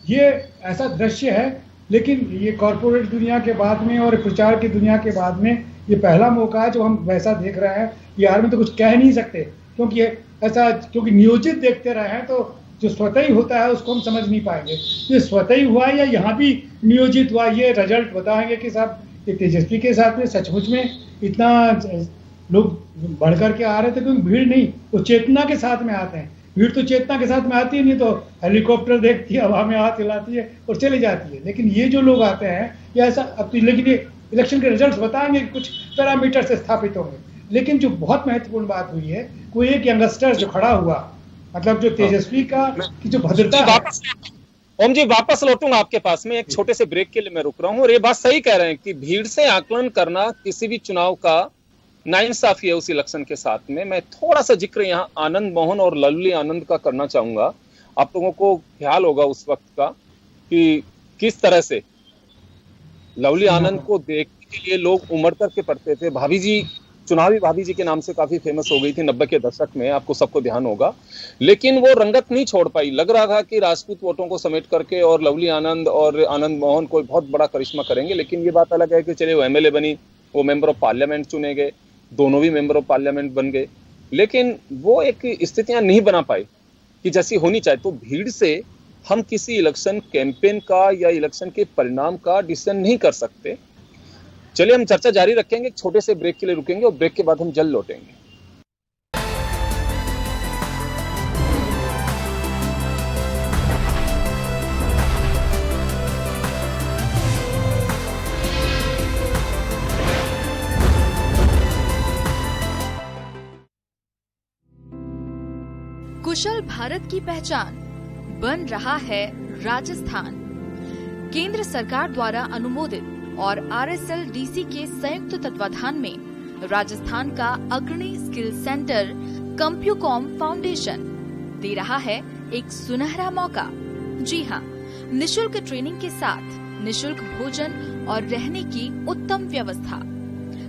ये ऐसा दृश्य है। लेकिन ये कॉरपोरेट दुनिया के बाद में और प्रचार की दुनिया के बाद में ये पहला मौका है जो हम वैसा देख रहे हैं। बिहार में तो कुछ कह नहीं सकते, क्योंकि ऐसा, क्योंकि नियोजित देखते रहे हैं, तो जो स्वतः ही होता है उसको हम समझ नहीं पाएंगे। ये स्वतः ही हुआ या यहाँ भी नियोजित हुआ, ये रिजल्ट बताएंगे कि साहब ये तेजस्वी के साथ में सचमुच में इतना लोग बढ़ करके आ रहे थे। क्योंकि भीड़ नहीं, वो चेतना के साथ में आते हैं। भीड़ तो चेतना के साथ में आती है नहीं, तो हेलीकॉप्टर देखती है, हवा में हाथ हिलाती है और चली जाती है। लेकिन ये जो लोग आते हैं, ये ऐसा, लेकिन ये इलेक्शन के रिजल्ट बताएंगे कि कुछ पैरामीटर से स्थापित होंगे। लेकिन जो बहुत महत्वपूर्ण बात हुई है, वो एक यंगस्टर जो खड़ा हुआ, मतलब जो तेजस्वी का की जो भद्रता है। ओम जी, वापस लौटूंगा आपके पास में, एक छोटे से ब्रेक के लिए मैं रुक रहा हूं। और ये बात सही कह रहे हैं कि भीड़ से आकलन करना किसी भी चुनाव का नाइंसाफी है उस इलेक्शन के साथ में। मैं थोड़ा सा जिक्र यहाँ आनंद मोहन और लवली आनंद का करना चाहूंगा। आप लोगों को ख्याल होगा उस वक्त का कि किस तरह से लवली आनंद को देखने के लिए लोग उमड़ करके पड़ते थे। भाभी जी, चुनावी भाभी जी के नाम से काफी फेमस हो गई थी 90 के दशक में, आपको सबको ध्यान होगा। लेकिन वो रंगत नहीं छोड़ पाई। लग रहा था कि राजपूत वोटों को समेट करके और लवली आनंद और आनंद मोहन कोई बहुत बड़ा करिश्मा करेंगे। लेकिन ये बात अलग है कि चलिए वो एमएलए बनी, वो मेंबर ऑफ पार्लियामेंट चुने गए, दोनों भी मेंबर ऑफ पार्लियामेंट बन गए। लेकिन वो एक स्थितियां नहीं बना पाई कि जैसी होनी चाहिए। तो भीड़ से हम किसी इलेक्शन कैंपेन का या इलेक्शन के परिणाम का डिसीजन नहीं कर सकते। चलिए हम चर्चा जारी रखेंगे, एक छोटे से ब्रेक के लिए रुकेंगे और ब्रेक के बाद हम जल्द लौटेंगे। कुशल भारत की पहचान बन रहा है राजस्थान। केंद्र सरकार द्वारा अनुमोदित और RSLDC के संयुक्त तत्वाधान में राजस्थान का अग्रणी स्किल सेंटर कंप्यूकॉम फाउंडेशन दे रहा है एक सुनहरा मौका। जी हाँ, निशुल्क ट्रेनिंग के साथ निशुल्क भोजन और रहने की उत्तम व्यवस्था,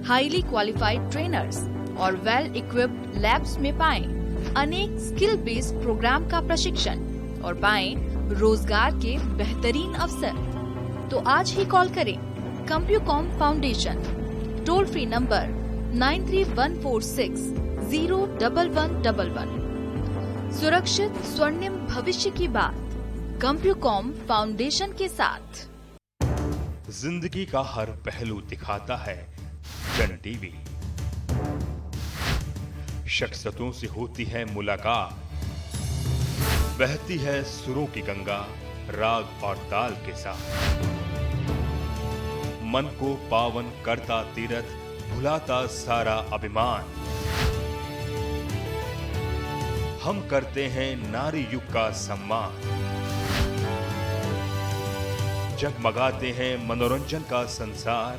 हाईली क्वालिफाइड ट्रेनर्स और वेल इक्विप्ड लैब्स में पाएं अनेक स्किल बेस्ड प्रोग्राम का प्रशिक्षण और पाएं रोजगार के बेहतरीन अवसर। तो आज ही कॉल करें कंप्यूकॉम फाउंडेशन, टोल फ्री नंबर 9314601111। सुरक्षित स्वर्णिम भविष्य की बात कंप्यूकॉम फाउंडेशन के साथ। जिंदगी का हर पहलू दिखाता है जन टीवी। शख्सियतों से होती है मुलाकात, बहती है सुरों की गंगा राग और ताल के साथ। मन को पावन करता तीरथ, भुलाता सारा अभिमान। हम करते हैं नारी युग का सम्मान, जगमगाते हैं मनोरंजन का संसार,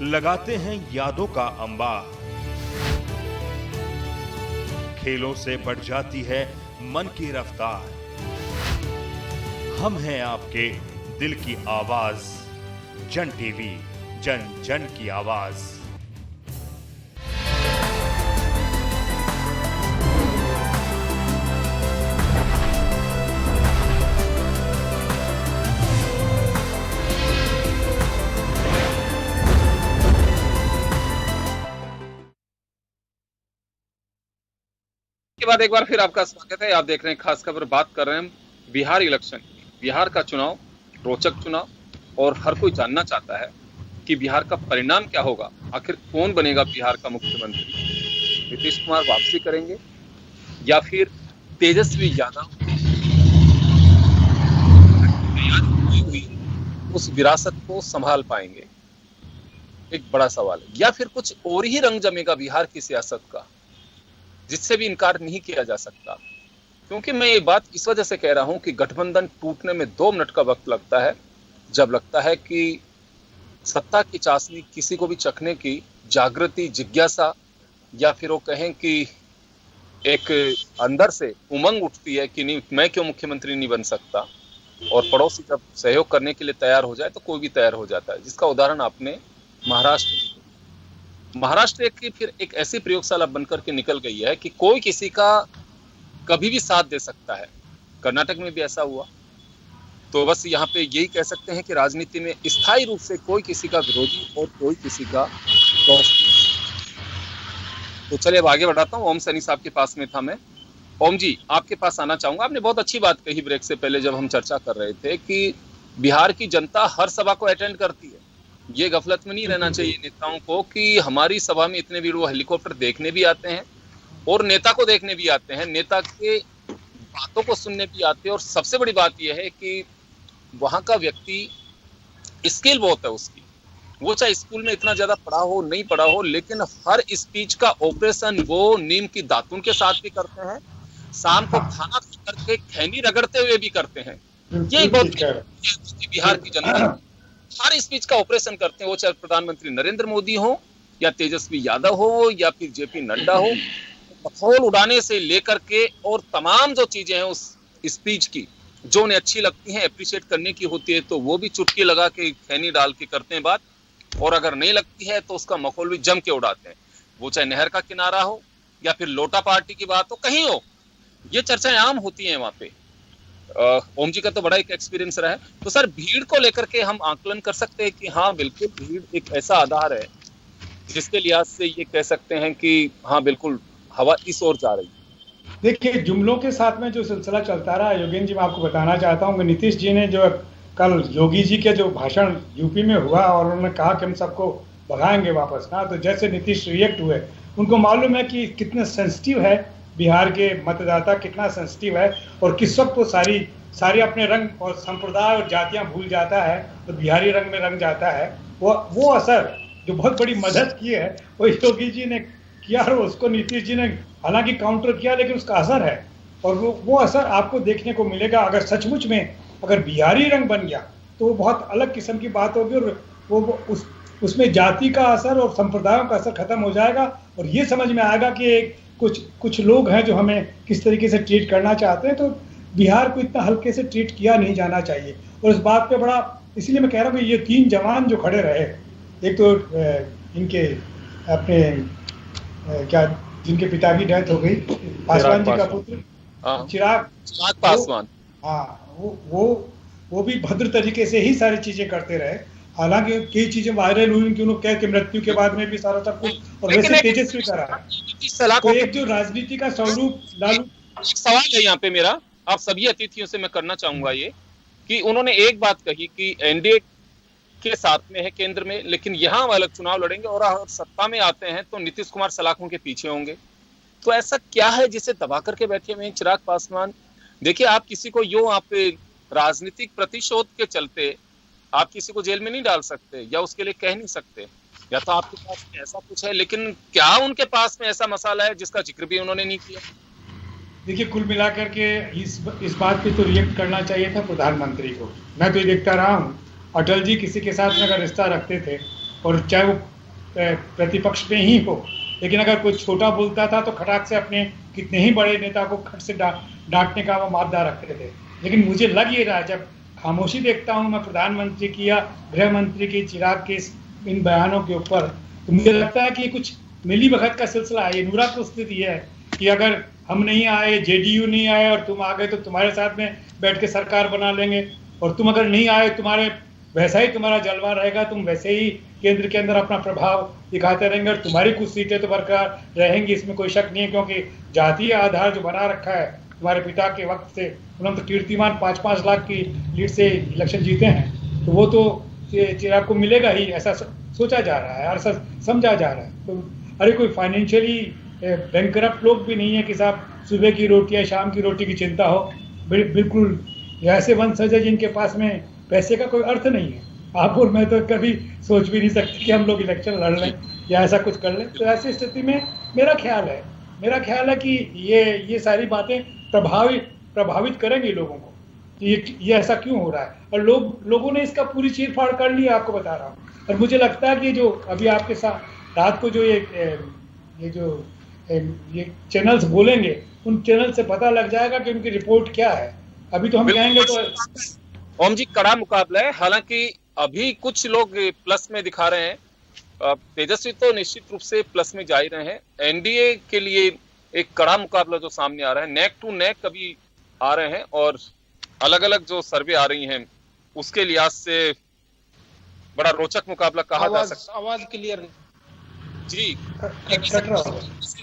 लगाते हैं यादों का अंबार। खेलों से बढ़ जाती है मन की रफ्तार। हम हैं आपके दिल की आवाज, जन टीवी, जन जन की आवाज। धन्यवाद एक बार फिर आपका स्वागत है। आप देख रहे हैं खास खबर, बात कर रहे हैं बिहार इलेक्शन। बिहार का चुनाव, रोचक चुनाव, और हर कोई जानना चाहता है कि बिहार का परिणाम क्या होगा, आखिर कौन बनेगा बिहार का मुख्यमंत्री। नीतीश कुमार वापसी करेंगे या फिर तेजस्वी यादव उस विरासत को संभाल पाएंगे, एक बड़ा सवाल है। या फिर कुछ और ही रंग जमेगा बिहार की सियासत का, जिससे भी इनकार नहीं किया जा सकता। क्योंकि मैं ये बात इस वजह से कह रहा हूं कि गठबंधन टूटने में 2 मिनट का वक्त लगता है, जब लगता है कि सत्ता की चाशनी किसी को भी चखने की जागृति, जिज्ञासा, या फिर वो कहें कि एक अंदर से उमंग उठती है कि नहीं, मैं क्यों मुख्यमंत्री नहीं बन सकता। और पड़ोसी जब सहयोग करने के लिए तैयार हो जाए तो कोई भी तैयार हो जाता है, जिसका उदाहरण आपने महाराष्ट्र एक ऐसी प्रयोगशाला बनकर के निकल गई है कि कोई किसी का कभी भी साथ दे सकता है। कर्नाटक में भी ऐसा हुआ। तो बस यहाँ पे यही कह सकते हैं कि राजनीति में स्थायी रूप से कोई किसी का विरोधी और कोई किसी का दोस्त। तो चलिए अब आगे बढ़ाता हूँ। ओम सैनी साहब के पास में था मैं। ओम जी, आपके पास आना चाहूंगा। आपने बहुत अच्छी बात कही ब्रेक से पहले जब हम चर्चा कर रहे थे कि बिहार की जनता हर सभा को अटेंड करती है। ये गफलत में नहीं रहना चाहिए नेताओं को कि हमारी सभा में इतने भीड़, वो हेलीकॉप्टर देखने भी आते हैं और नेता को देखने भी आते हैं, नेता के बातों को सुनने भी आते हैं। और सबसे बड़ी बात यह है कि वहां का व्यक्ति स्किल बहुत है उसकी, वो चाहे स्कूल में इतना ज्यादा पढ़ा हो नहीं पढ़ा हो, लेकिन हर स्पीच का ऑपरेशन वो नीम की दातुन के साथ भी करते हैं, शाम को खाना करके खैनी रगड़ते हुए भी करते हैं। ये बहुत बिहार की जनता हर स्पीच का ऑपरेशन करते हैं, वो चाहे प्रधानमंत्री नरेंद्र मोदी हो या तेजस्वी यादव हो या फिर जेपी नड्डा हो। माहौल उड़ाने से लेकर के और तमाम जो चीजें हैं उस स्पीच की जो उन्हें अच्छी लगती हैं, अप्रिशिएट करने की होती है, तो वो भी चुटकी लगा के खैनी डाल के करते हैं बात। और अगर नहीं लगती है तो उसका माहौल भी जम के उड़ाते हैं, वो चाहे नहर का किनारा हो या फिर लोटा पार्टी की बात हो, कहीं हो, ये चर्चाएं आम होती हैं वहां पे। ओम जी का तो बड़ा एक एक्सपीरियंस रहा है। तो सर, भीड़ को लेकर के हम आकलन कर सकते हैं कि हाँ बिल्कुल भीड़ एक ऐसा आधार है जिसके लिहाज से ये कह सकते हैं कि हाँ बिल्कुल हवा इस ओर जा रही है। देखिए, जुमलों के साथ में जो सिलसिला चलता रहा, योगेंद्र जी, मैं आपको बताना चाहता हूँ कि नीतीश जी ने जो कल योगी जी के जो भाषण यूपी में हुआ और उन्होंने कहा कि हम सबको भगाएंगे वापस ना, तो जैसे नीतीश रिएक्ट हुए, उनको मालूम है कि कितने सेंसिटिव है बिहार के मतदाता, कितना सेंसिटिव है और किस वक्त वो सारी अपने रंग और संप्रदाय और जातियां भूल जाता है तो बिहारी रंग में रंग जाता है। वो असर जो बहुत बड़ी मदद की है वो योगी जी ने किया और उसको नीतीश जी ने हालांकि काउंटर किया, लेकिन उसका असर है और वो असर आपको देखने को मिलेगा। अगर सचमुच में अगर बिहारी रंग बन गया तो वो बहुत अलग किस्म की बात होगी और वो उसमें जाति का असर और संप्रदायों का असर खत्म हो जाएगा और ये समझ में आएगा कि कुछ लोग हैं जो हमें किस तरीके से ट्रीट करना चाहते हैं। तो बिहार को इतना हल्के से ट्रीट किया नहीं जाना चाहिए। और इस बात पे बड़ा, इसलिए मैं कह रहा हूँ ये 3 जवान जो खड़े रहे, एक तो इनके अपने क्या जिनके पिता की डेथ हो गई, पासवान जी का पुत्र चिराग पासवान, हाँ, वो भी भद्र तरीके से ही सारी चीजें करते रहे। हालांकि कई चीजें वायरल हुई कि उन्होंने कह के मृत्यु के बाद में भी सारा सब कुछ, और वैसे तेजस्वी करा है। तो एक जो राजनीति का स्वरूप लालू, एक सवाल है यहाँ पे मेरा, आप सभी अतिथियों से मैं करना चाहूंगा ये कि उन्होंने एक बात कही कि एनडीए के साथ में है केंद्र में, लेकिन यहाँ हम अलग चुनाव लड़ेंगे और सत्ता में आते हैं तो नीतीश कुमार सलाखों के पीछे होंगे। तो ऐसा क्या है जिसे दबा करके बैठे हुए हैं चिराग पासवान? देखिए, आप किसी को यूं आप राजनीतिक प्रतिशोध के चलते आप किसी को जेल में नहीं डाल सकते या उसके लिए कह नहीं सकते, या तो आपके पास में ऐसा कुछ है, लेकिन क्या उनके पास में ऐसा मसाला है जिसका जिक्र भी उन्होंने नहीं किया? देखिए, कुल मिलाकर के इस बात पे तो रिएक्ट करना चाहिए था प्रधानमंत्री को। मैं तो ये देखता रहा हूँ, अटल जी किसी के साथ में अगर रिश्ता रखते थे और चाहे वो प्रतिपक्ष में ही हो, लेकिन अगर कोई छोटा बोलता था तो खटाक से अपने कितने ही बड़े नेता को खट से डांटने का वो मादा रखते थे। लेकिन मुझे लग ये रहा, जब खामोशी देखता हूँ मैं प्रधानमंत्री की या गृह मंत्री की, चिराग के इन बयानों के ऊपर, तो मुझे लगता है कि कुछ मिली भगत का सिलसिला है। ये नूरा की स्थिति है कि अगर हम नहीं आए, जेडीयू नहीं आए और तुम आ गए तो तुम्हारे साथ में बैठ के सरकार बना लेंगे, और तुम अगर नहीं आए, तुम्हारे वैसा ही तुम्हारा जलवा रहेगा, तुम वैसे ही केंद्र के अंदर अपना प्रभाव दिखाते रहेंगे और तुम्हारी कुछ सीटें तो बरकरार रहेंगी, इसमें कोई शक नहीं है। क्योंकि जातीय आधार जो बना रखा है तुम्हारे पिता के वक्त से, उन्होंने तो कीर्तिमान 5-5 लाख की लीड से इलेक्शन जीते हैं, तो वो तो आपको मिलेगा ही, ऐसा सोचा जा रहा है और ऐसा समझा जा रहा है। तो अरे कोई फाइनेंशियली बैंकरप्ट लोग भी नहीं है कि साहब सुबह की रोटी या शाम की रोटी की चिंता हो। बिल्कुल ऐसे वंशज है जिनके पास में पैसे का कोई अर्थ नहीं है। आप और मैं तो कभी सोच भी नहीं सकते कि हम लोग इलेक्शन लड़ लें या ऐसा कुछ कर लें। तो ऐसी स्थिति में मेरा ख्याल है कि ये सारी बातें प्रभावित करेंगी लोगों को, ये ऐसा क्यों हो रहा है। और लोगों ने इसका पूरी चीर फाड़ कर ली, आपको बता रहा हूँ। और मुझे लगता है कि जो अभी आपके साथ रात को जो ये चैनल्स बोलेंगे, उन चैनल से पता लग जाएगा कि उनकी रिपोर्ट क्या है। अभी तो हम कहेंगे तो ओम जी कड़ा मुकाबला है। हालांकि अभी कुछ लोग प्लस में दिखा रहे हैं, तेजस्वी तो निश्चित रूप से प्लस में जा ही रहे हैं। एनडीए के लिए एक कड़ा मुकाबला जो सामने आ रहा है, नेक टू नेक कभी आ रहे हैं और अलग अलग जो सर्वे आ रही हैं उसके लिहाज से बड़ा रोचक मुकाबला कहा जा सकता है। आवाज क्लियर जी,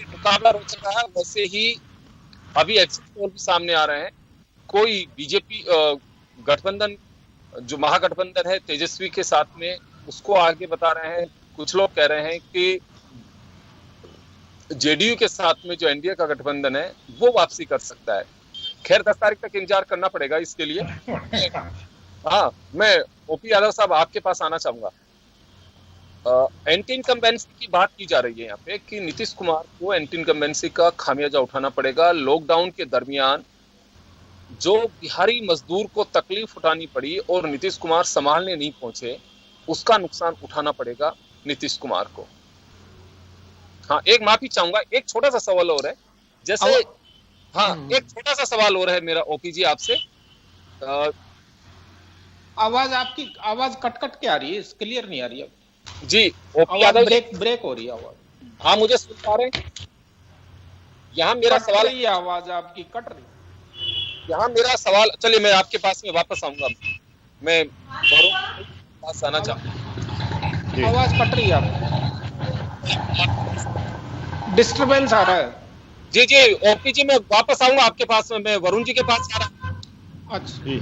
मुकाबला रोचक है। वैसे ही अभी एग्जिट पोल भी सामने आ रहे हैं। कोई बीजेपी गठबंधन जो महागठबंधन है तेजस्वी के साथ में, उसको आगे बता रहे हैं। कुछ लोग कह रहे हैं कि जेडीयू के साथ में जो एनडीए का गठबंधन है वो वापसी कर सकता है। खैर 10 तारीख तक इंतजार करना पड़ेगा इसके लिए। हाँ, मैं ओपी यादव साहब आपके पास आना चाहूंगा। एंटी इनकम्बेंसी की बात की जा रही है यहाँ पे कि नीतीश कुमार को एंटी इनकम्बेंसी का खामियाजा उठाना पड़ेगा। लॉकडाउन के दरमियान जो बिहारी मजदूर को तकलीफ उठानी पड़ी और नीतीश कुमार संभालने नहीं पहुंचे, उसका नुकसान उठाना पड़ेगा नीतीश कुमार को। हाँ, एक माफी चाहूंगा, एक छोटा सा सवाल और है। जैसे एक छोटा सा सवाल और है मेरा ओपी जी आपसे। आपकी आवाज कट के आ रही है, क्लियर नहीं आ रही है जी। ओपी यादव ब्रेक हो रही है आवाज। हाँ, मुझे सुन पा रहे हैं? यहाँ मेरा सवाल, ये आवाज आपकी कट रही। यहाँ मेरा सवाल, चलिए मैं आपके पास में वापस आऊंगा। मैं पास आना चाहूंगा। आवाज कट रही है आपकी, डिस्टरबेंस आ रहा है। जी जी ओपी जी, मैं वापस आऊंगा आपके पास में। मैं वरुण जी के पास जा रहा हूँ। अच्छा,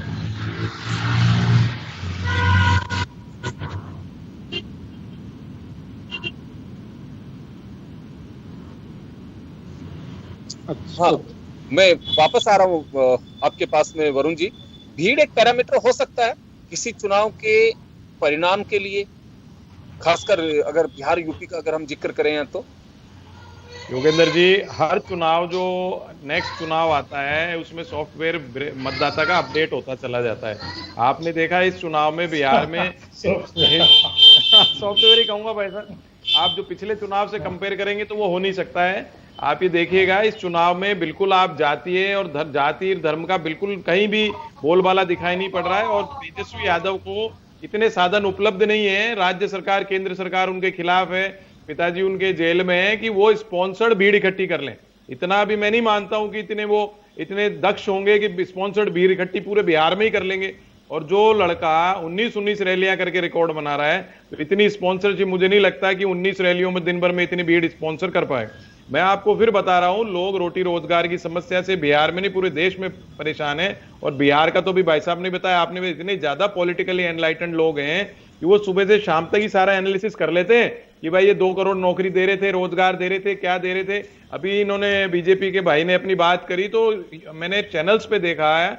हाँ, मैं वापस आ रहा हूँ आपके पास में वरुण जी। भीड़ एक पैरामीटर हो सकता है किसी चुनाव के परिणाम के लिए, खासकर अगर बिहार यूपी का अगर हम जिक्र करें तो। योगेंद्र जी, हर चुनाव जो नेक्स्ट चुनाव आता है उसमें सॉफ्टवेयर मतदाता का अपडेट होता चला जाता है। आपने देखा इस चुनाव में बिहार में सॉफ्टवेयर ही कहूंगा भाई साहब, आप जो पिछले चुनाव से कंपेयर करेंगे तो वो हो नहीं सकता है। आप ये देखिएगा इस चुनाव में बिल्कुल आप जातीय और जाति धर्म का बिल्कुल कहीं भी बोलबाला दिखाई नहीं पड़ रहा है। और तेजस्वी यादव को इतने साधन उपलब्ध नहीं है, राज्य सरकार केंद्र सरकार उनके खिलाफ है, पिताजी उनके जेल में है, कि वो स्पॉन्सर्ड भीड़ इकट्ठी कर लें। इतना भी मैं नहीं मानता हूं कि इतने दक्ष होंगे कि स्पॉन्सर्ड भीड़ इकट्ठी पूरे बिहार में ही कर लेंगे। और जो लड़का 19 रैलियां करके रिकॉर्ड बना रहा है, तो इतनी स्पॉन्सरशिप मुझे नहीं लगता कि 19 रैलियों में दिन भर में इतनी भीड़ स्पॉन्सर कर पाए। मैं आपको फिर बता रहा हूं, लोग रोटी रोजगार की समस्या से बिहार में नहीं पूरे देश में परेशान है। और बिहार का तो भी भाई साहब ने बताया, आपने भी, इतने ज्यादा पॉलिटिकली एनलाइटेंड लोग हैं कि वो सुबह से शाम तक ही सारा एनालिसिस कर लेते हैं कि भाई ये 2 करोड़ नौकरी दे रहे थे, रोजगार दे रहे थे, क्या दे रहे थे। अभी इन्होंने बीजेपी के भाई ने अपनी बात करी तो मैंने चैनल्स पे देखा है,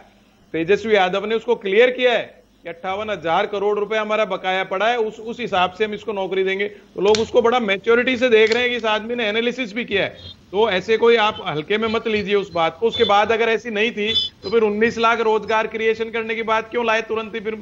तेजस्वी यादव ने उसको क्लियर किया है कि 58,000 करोड़ रुपए हमारा बकाया पड़ा है, उस हिसाब से हम इसको नौकरी देंगे। तो लोग उसको बड़ा मैच्योरिटी से देख रहे हैं कि इस आदमी ने एनालिसिस भी किया है। तो ऐसे कोई आप हल्के में मत लीजिए उस बात को। उसके बाद अगर ऐसी नहीं थी तो फिर 19 लाख रोजगार क्रिएशन करने की बात क्यों लाए तुरंत ही? फिर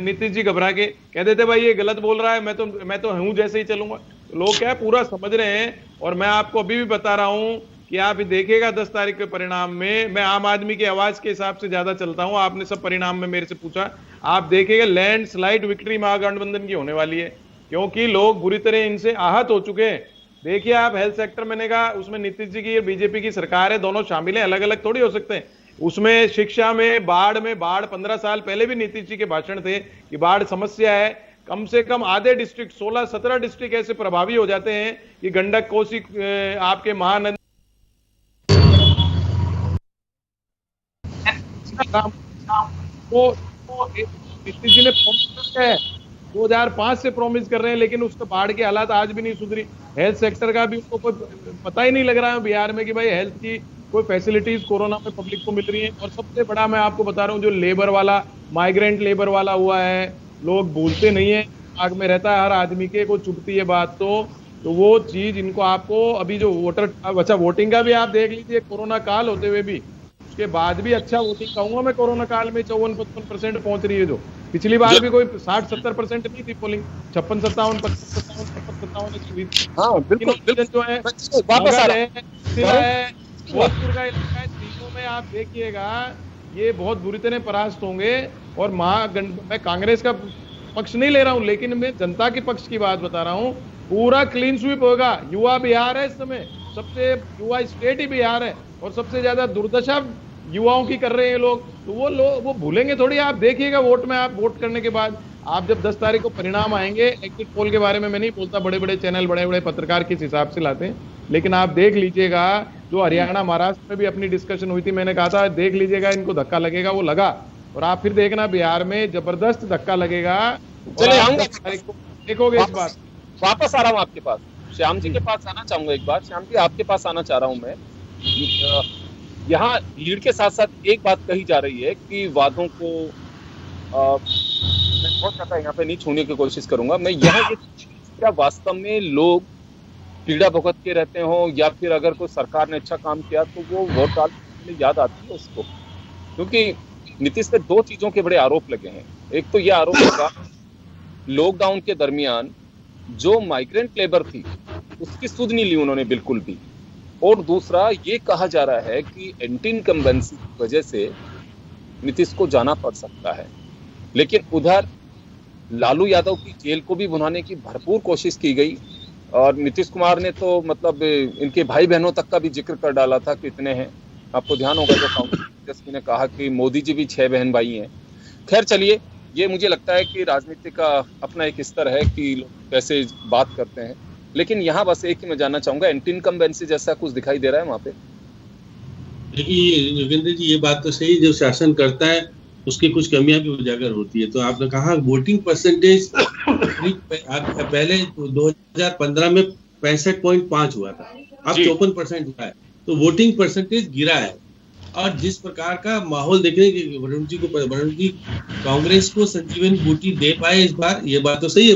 नीतीश जी घबरा के कह देते भाई ये गलत बोल रहा है, मैं तो हूं जैसे ही चलूंगा। लोग क्या पूरा समझ रहे हैं। और मैं आपको अभी भी बता रहा हूं कि आप देखिएगा 10 तारीख के परिणाम में, मैं आम आदमी की आवाज के हिसाब से ज्यादा चलता हूं। आपने सब परिणाम में मेरे से पूछा, आप देखिएगा लैंडस्लाइड विक्ट्री महागठबंधन की होने वाली है, क्योंकि लोग बुरी तरह इनसे आहत हो चुके हैं। देखिए आप हेल्थ सेक्टर, मैंने कहा उसमें नीतीश जी की और बीजेपी की सरकार है, दोनों शामिल हैं, अलग अलग थोड़ी हो सकते हैं। उसमें शिक्षा में बाढ़ 15 साल पहले भी नीतीश जी के भाषण थे कि बाढ़ समस्या है। कम से कम आधे डिस्ट्रिक्ट 16-17 डिस्ट्रिक्ट ऐसे प्रभावी हो जाते हैं कि गंडक, कोसी, आपके महानदी वो नीतीश जी ने प्रॉमिस किया है, 2005 से प्रॉमिस कर रहे हैं, लेकिन उसके बाढ़ के हालात आज भी नहीं सुधरी। हेल्थ सेक्टर का भी उनको कोई पता ही नहीं लग रहा है बिहार में कि भाई हेल्थ की कोई फैसिलिटीज कोरोना में पब्लिक को मिल रही है। और सबसे बड़ा मैं आपको बता रहा हूँ, जो लेबर वाला, माइग्रेंट लेबर वाला हुआ है, लोग भूलते नहीं है, आग में रहता है हर आदमी के, को चुभती है बात। तो वो चीज इनको आपको अभी जो वोटिंग का भी आप देख लीजिए, कोरोना काल होते हुए भी, उसके बाद भी अच्छा वोटिंग कहूंगा मैं, कोरोना काल में 54-55% पहुंच रही है। जो पिछली बार भी कोई 60-70% नहीं थी पोलिंग, 56-57 जो है भोजपुर का इलाका है, तीनों में आप देखिएगा ये बहुत बुरी तरह परास्त होंगे। और मैं कांग्रेस का पक्ष नहीं ले रहा हूं, लेकिन मैं जनता के पक्ष की बात बता रहा हूं, पूरा क्लीन स्वीप होगा। युवा बिहार है इस समय, सबसे युवा स्टेट ही बिहार है, और सबसे ज्यादा दुर्दशा युवाओं की कर रहे हैं लोग। तो वो भूलेंगे थोड़ी। आप देखिएगा वोट में, आप वोट करने के बाद आप जब 10 तारीख को परिणाम आएंगे, एग्जिट पोल के बारे में मैं नहीं बोलता, बड़े बड़े चैनल, बड़े बड़े पत्रकार किस हिसाब से लाते हैं, लेकिन आप देख लीजिएगा जो हरियाणा, महाराष्ट्र में भी अपनी डिस्कशन हुई थी, मैंने कहा था देख लीजिएगा इनको धक्का लगेगा, वो लगा। और आप फिर देखना बिहार में जबरदस्त धक्का लगेगा। देखोगे इस बात। वापस आ रहा हूँ आपके पास, श्याम जी के पास आना चाहूंगा एक बार। श्याम जी, आपके पास आना चाह रहा हूँ मैं। यहाँ लीड के साथ साथ एक बात कही जा रही है कि वादों को मैं बहुत ज्यादा यहाँ पे नहीं छूने की कोशिश करूंगा मैं। यहाँ क्या वास्तव में लोग पीड़ा भुगत के रहते हो, या फिर अगर कोई सरकार ने अच्छा काम किया तो वो वोट डालने याद आती है उसको? क्योंकि नीतीश पे 2 चीजों के बड़े आरोप लगे हैं। एक तो यह आरोप लगा लॉकडाउन के दरमियान जो माइग्रेंट लेबर थी उसकी सुध नहीं ली उन्होंने बिल्कुल भी, और दूसरा ये कहा जा रहा है कि एंटी इनकम्बेंसी की वजह से नीतीश को जाना पड़ सकता है। लेकिन उधर लालू यादव की जेल को भी भुनाने की भरपूर कोशिश की गई, और नीतीश कुमार ने तो मतलब इनके भाई बहनों तक का भी जिक्र कर डाला था कि इतने हैं। आपको ध्यान होगा जो कांग्रेस ने कहा कि मोदी जी भी 6 बहन भाई हैं। खैर चलिए, ये मुझे लगता है कि राजनीति का अपना एक स्तर है कि लोग कैसे बात करते हैं। लेकिन यहाँ बस एक ही मैं जानना चाहूंगा, एंटी इनकम्बेंसी जैसा कुछ दिखाई दे रहा है वहाँ पे? देखिए योगेंद्र जी, ये बात तो सही, जो शासन करता है उसकी कुछ कमियां भी उजागर होती है। तो आपने कहा वोटिंग परसेंटेज पहले 2015 में 65.5 हुआ था, अब 54% हुआ है, तो वोटिंग परसेंटेज गिरा है। और जिस प्रकार का माहौल देखने की वरुण जी कांग्रेस को संजीवनी बूटी दे पाए इस बार, ये बात तो सही है।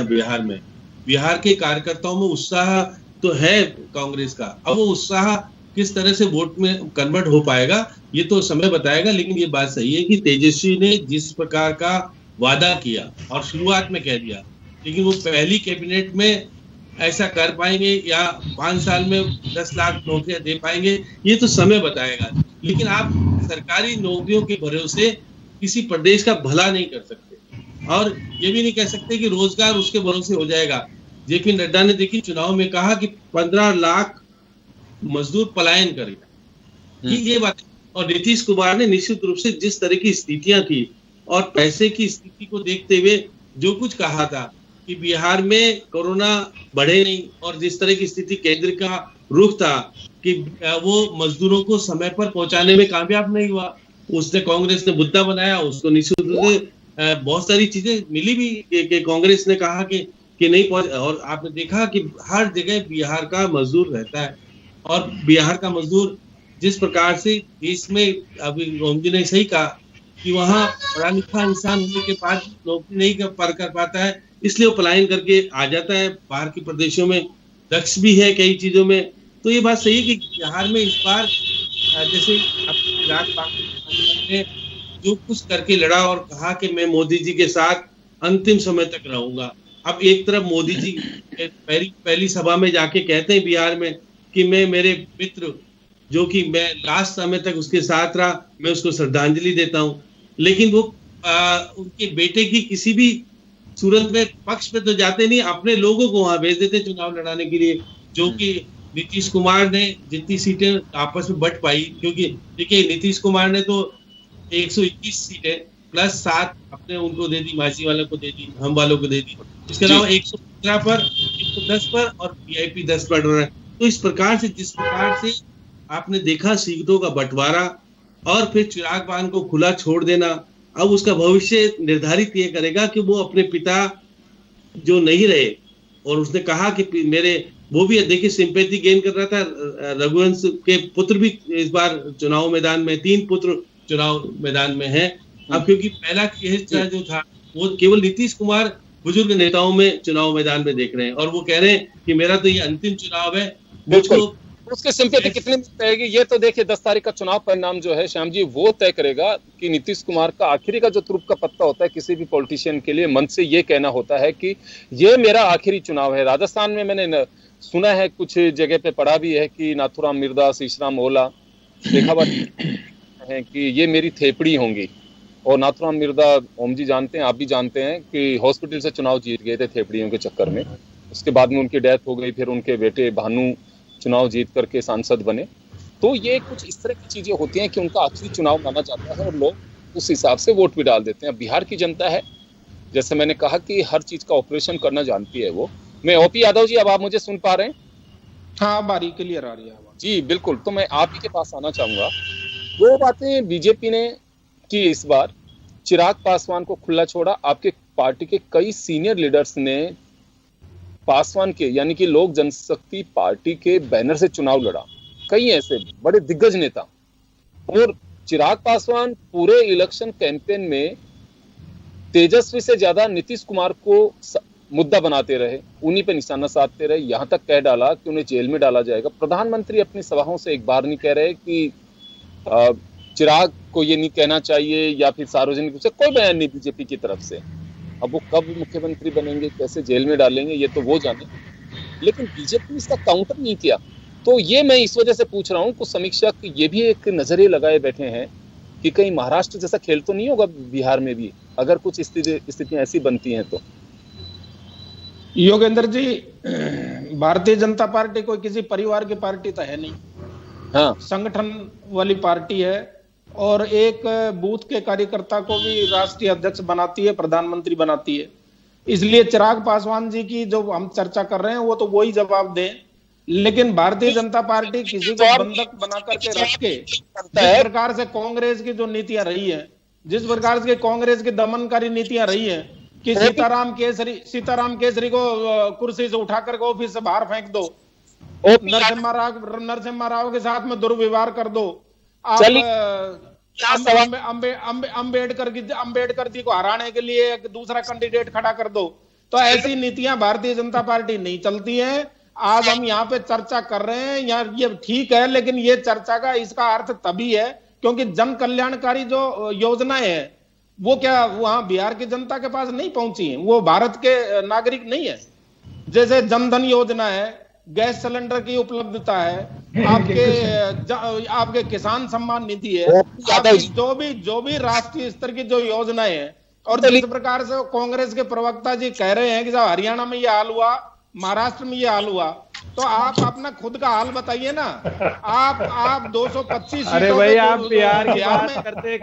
बिहार में, बिहार के कार्यकर्ताओं में उत्साह तो है कांग्रेस का, अब वो उत्साह किस तरह से वोट में कन्वर्ट हो पाएगा ये तो समय बताएगा। लेकिन ये बात सही है कि तेजस्वी ने जिस प्रकार का वादा किया और शुरुआत में कह दिया, लेकिन वो पहली कैबिनेट में ऐसा कर पाएंगे या 5 साल में 10 लाख नौकरियां दे पाएंगे, ये तो समय बताएगा। लेकिन आप सरकारी नौकरियों के भरोसे किसी प्रदेश का भला नहीं कर सकते, और ये भी नहीं कह सकते कि रोजगार उसके भरोसे हो जाएगा। जेपी नड्डा ने देखिए चुनाव में कहा कि 15 लाख मजदूर पलायन करेगा, ये बात। और नीतीश कुमार ने निश्चित रूप से जिस तरह की स्थितियां थी और पैसे की स्थिति को देखते हुए जो कुछ कहा था कि बिहार में कोरोना बढ़े नहीं, और जिस तरह की स्थिति केंद्र का रुख था कि वो मजदूरों को समय पर पहुंचाने में कामयाब नहीं हुआ, उसने कांग्रेस ने मुद्दा बनाया, उसको निश्चित रूप से बहुत सारी चीजें मिली भी कि कांग्रेस ने कहा कि नहीं पहुंच। और आपने देखा कि हर जगह बिहार का मजदूर रहता है, और बिहार का मजदूर जिस प्रकार से देश में, अभी ओम जी ने सही कहा कि वहाँ पढ़ा लिखा इंसान होने के बाद नौकरी नहीं कर पाता है, इसलिए वो पलायन करके आ जाता है बाहर के प्रदेशों में, दक्ष भी है कई चीजों में। तो ये बात सही है कि बिहार में इस बार जैसे ने जो कुछ करके लड़ा और कहा कि मैं मोदी जी के साथ अंतिम समय तक रहूंगा। अब एक तरफ मोदी जी पहली सभा में जाके कहते हैं बिहार में कि मैं मेरे मित्र जो कि मैं लास्ट समय तक उसके साथ रहा, मैं उसको श्रद्धांजलि देता हूं, लेकिन वो उनके बेटे की किसी भी सूरत में पक्ष पे तो जाते नहीं, अपने लोगों को वहां भेज देते चुनाव लड़ाने के लिए, जो कि नीतीश कुमार ने जितनी सीटें आपस में बंट पाई, क्योंकि देखिए नीतीश कुमार ने तो 121 सीटें प्लस 7 अपने उनको दे दी, मांझी वालों को दे दी, हम वालों को दे दी। इसके अलावा 115 पर, 110 पर और वीआईपी 10 पर रहा है। तो इस प्रकार से जिस प्रकार से आपने देखा सीटों का बंटवारा और फिर चिराग पासवान को खुला छोड़ देना, अब उसका भविष्य निर्धारित ये करेगा कि वो अपने पिता जो नहीं रहे, और उसने कहा कि मेरे, वो भी देखिए सिंपैथी गेन कर रहा था। रघुवंश के पुत्र भी इस बार चुनाव मैदान में, 3 पुत्र चुनाव मैदान में हैं। अब क्योंकि पहला केस जो था वो केवल नीतीश कुमार बुजुर्ग नेताओं में चुनाव मैदान में देख रहे हैं, और वो कह रहे हैं कि मेरा तो ये अंतिम चुनाव है। बिल्कुल, उसके सिंपैथी कितनी मिलेगी ये तो देखिए 10 तारीख का चुनाव परिणाम जो है श्याम जी वो तय करेगा कि नीतीश कुमार का आखिरी का जो तुरुप का पत्ता होता है किसी भी पॉलिटिशियन के लिए, मन से ये कहना होता है कि ये मेरा आखिरी चुनाव है। राजस्थान में मैंने सुना है, कुछ जगह पे पढ़ा भी है कि नाथुराम मिर्दा, शीशराम ओला देखा हुआ है कि ये मेरी थेपड़ी होंगी। और नाथुराम मिर्दा, ओम जी जानते हैं, आप भी जानते हैं कि हॉस्पिटल से चुनाव जीत गए थे थेपड़ियों के चक्कर में। उसके बाद में उनकी डेथ हो गई, फिर उनके बेटे भानु चुनाव जीत करके सांसद बने। तो ये कुछ इस तरह की चीजें होती हैं कि उनका आखिरी चुनाव माना जाता है और लोग उस हिसाब से वोट भी डाल देते हैं। बिहार की जनता है, जैसे मैंने कहा कि हर चीज का ऑपरेशन करना जानती है वो। मैं ओपी यादव जी, अब आप मुझे सुन पा रहे हैं? हाँ, बारी क्लियर आ रही है जी बिल्कुल। तो मैं आप ही के पास आना चाहूंगा। दो बातें बीजेपी ने की इस बार, चिराग पासवान को खुला छोड़ा। आपके पार्टी के कई सीनियर लीडर्स ने पासवान के यानी कि लोक जनशक्ति पार्टी के बैनर से चुनाव लड़ा, कई ऐसे बड़े दिग्गज नेता। और चिराग पासवान पूरे इलेक्शन कैंपेन में तेजस्वी से ज्यादा नीतीश कुमार को मुद्दा बनाते रहे, उन्हीं पे निशाना साधते रहे, यहां तक कह डाला कि उन्हें जेल में डाला जाएगा। प्रधानमंत्री अपनी सभाओं से एक बार नहीं कह रहे कि चिराग को ये नहीं कहना चाहिए, या फिर सार्वजनिक रूप से कोई बयान नहीं बीजेपी की तरफ से। अब वो कब मुख्यमंत्री बनेंगे, कैसे जेल में डालेंगे, ये तो वो जाने, लेकिन बीजेपी ने इसका काउंटर नहीं किया। तो ये मैं इस वजह से पूछ रहा हूँ, कुछ समीक्षक ये भी एक नजरिए लगाए बैठे हैं कि कहीं महाराष्ट्र जैसा खेल तो नहीं होगा बिहार में भी, अगर कुछ स्थितियां ऐसी बनती हैं तो। योगेंद्र जी, भारतीय जनता पार्टी कोई किसी परिवार की पार्टी तो है नहीं, हाँ, संगठन वाली पार्टी है, और एक बूथ के कार्यकर्ता को भी राष्ट्रीय अध्यक्ष बनाती है, प्रधानमंत्री बनाती है। इसलिए चिराग पासवान जी की जो हम चर्चा कर रहे हैं वो तो वही जवाब दें। लेकिन भारतीय जनता पार्टी किसी को बंधक बना करके रख के, जिस प्रकार से कांग्रेस की जो नीतियां रही है, जिस प्रकार से कांग्रेस की दमनकारी नीतियां रही है कि सीताराम केसरी को कुर्सी से उठा करके ऑफिस से बाहर फेंक दो, नरसिम्हा राव के साथ में दुर्व्यवहार कर दो, अम्बेडकर जी को हराने के लिए एक दूसरा कैंडिडेट खड़ा कर दो। तो ऐसी नीतियां भारतीय जनता पार्टी नहीं चलती है। आज हम यहाँ पे चर्चा कर रहे हैं, यार ये ठीक है, लेकिन ये चर्चा का इसका अर्थ तभी है क्योंकि जन कल्याणकारी जो योजनाएं हैं वो क्या वहां बिहार की जनता के पास नहीं पहुंची है, वो भारत के नागरिक नहीं है। जैसे जनधन योजना है, गैस सिलेंडर की उपलब्धता है, आपके किसान सम्मान निधि है, जो भी राष्ट्रीय स्तर की जो योजनाएं हैं। और जिस प्रकार से कांग्रेस के प्रवक्ता जी कह रहे हैं कि जब हरियाणा में ये हाल हुआ, महाराष्ट्र में ये हाल हुआ, तो आप अपना खुद का हाल बताइए ना। आप 225 अरे भाई, आप बिहार की बात करते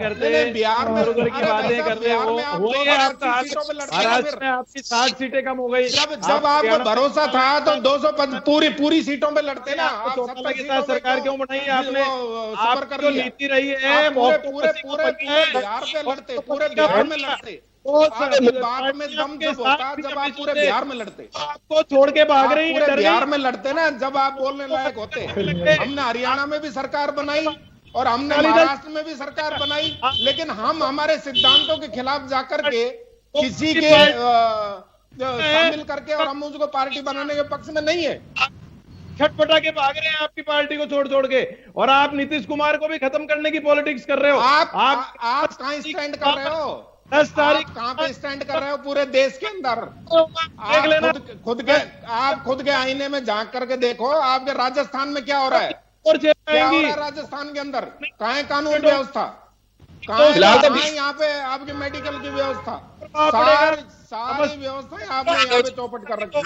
बिहार में उधर की बातें करते हो, महाराष्ट्र में आपकी 60 सीटें कम हो गई। जब आपको भरोसा था तो 250 पूरी सीटों पे लड़ते ना। चौटाला के साथ सरकार क्यों बनाई आपने? आपकी नीति रही है पूरे बिहार पे लड़ते, पूरे बिहार में लड़ते, बात में दम जब होता जब आप पूरे बिहार में लड़ते, आपको छोड़ के भाग रही है। पूरे बिहार में लड़ते ना जब आप बोलने लायक होते। हमने हरियाणा में भी सरकार बनाई और हमने महाराष्ट्र में भी सरकार बनाई, लेकिन हम हमारे सिद्धांतों के खिलाफ जाकर के किसी के शामिल करके और हम उसको पार्टी बनाने के पक्ष में नहीं है। छटपटा के भाग रहे हैं आपकी पार्टी को छोड़ के, और आप नीतीश कुमार को भी खत्म करने की पॉलिटिक्स कर रहे हो। आप कहां स्टैंड कर रहे हो? 10 तारीख कहां पे स्टैंड कर रहे हो पूरे देश के अंदर? देख लेना, आप खुद के आईने में झांक करके देखो, आपके राजस्थान में क्या हो रहा है, और क्या हो रहा है राजस्थान के अंदर? कहां है कानून व्यवस्था? कहां यहाँ पे आपकी मेडिकल की व्यवस्था? सारी व्यवस्थाएं आपने यहाँ पे चौपट कर रखी है।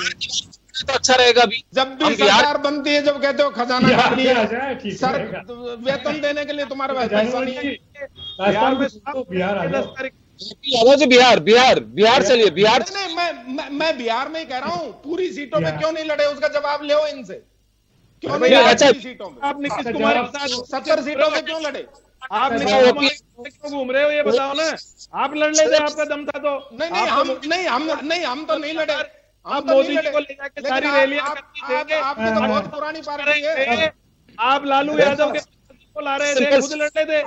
तो अच्छा रहेगा भी। जब भी सरकार बनती है, जब कहते हो खजाना खाली है, सर वेतन देने के लिए तुम्हारे पास पैसा नहीं है। बिहार यादव जी, बिहार चलिए, बिहार। नहीं, मैं बिहार में ही कह रहा हूँ, पूरी सीटों में क्यों नहीं लड़े, उसका जवाब ले इनसे। क्यों नहीं लड़े सीटों में? आप नीतीश कुमार के साथ 70 सीटों में क्यों लड़े? आप नीतीश कुमार क्यों घूम रहे हो, ये बताओ ना। आप लड़ लेते, आपका दम था तो। हम तो नहीं लड़े। आप मोदी जी को ले जाके सारी रैलियां आपकी तो बहुत पुरानी पार्टी है। आप लालू यादव के को ला रहे थे, खुद लड़ते थे।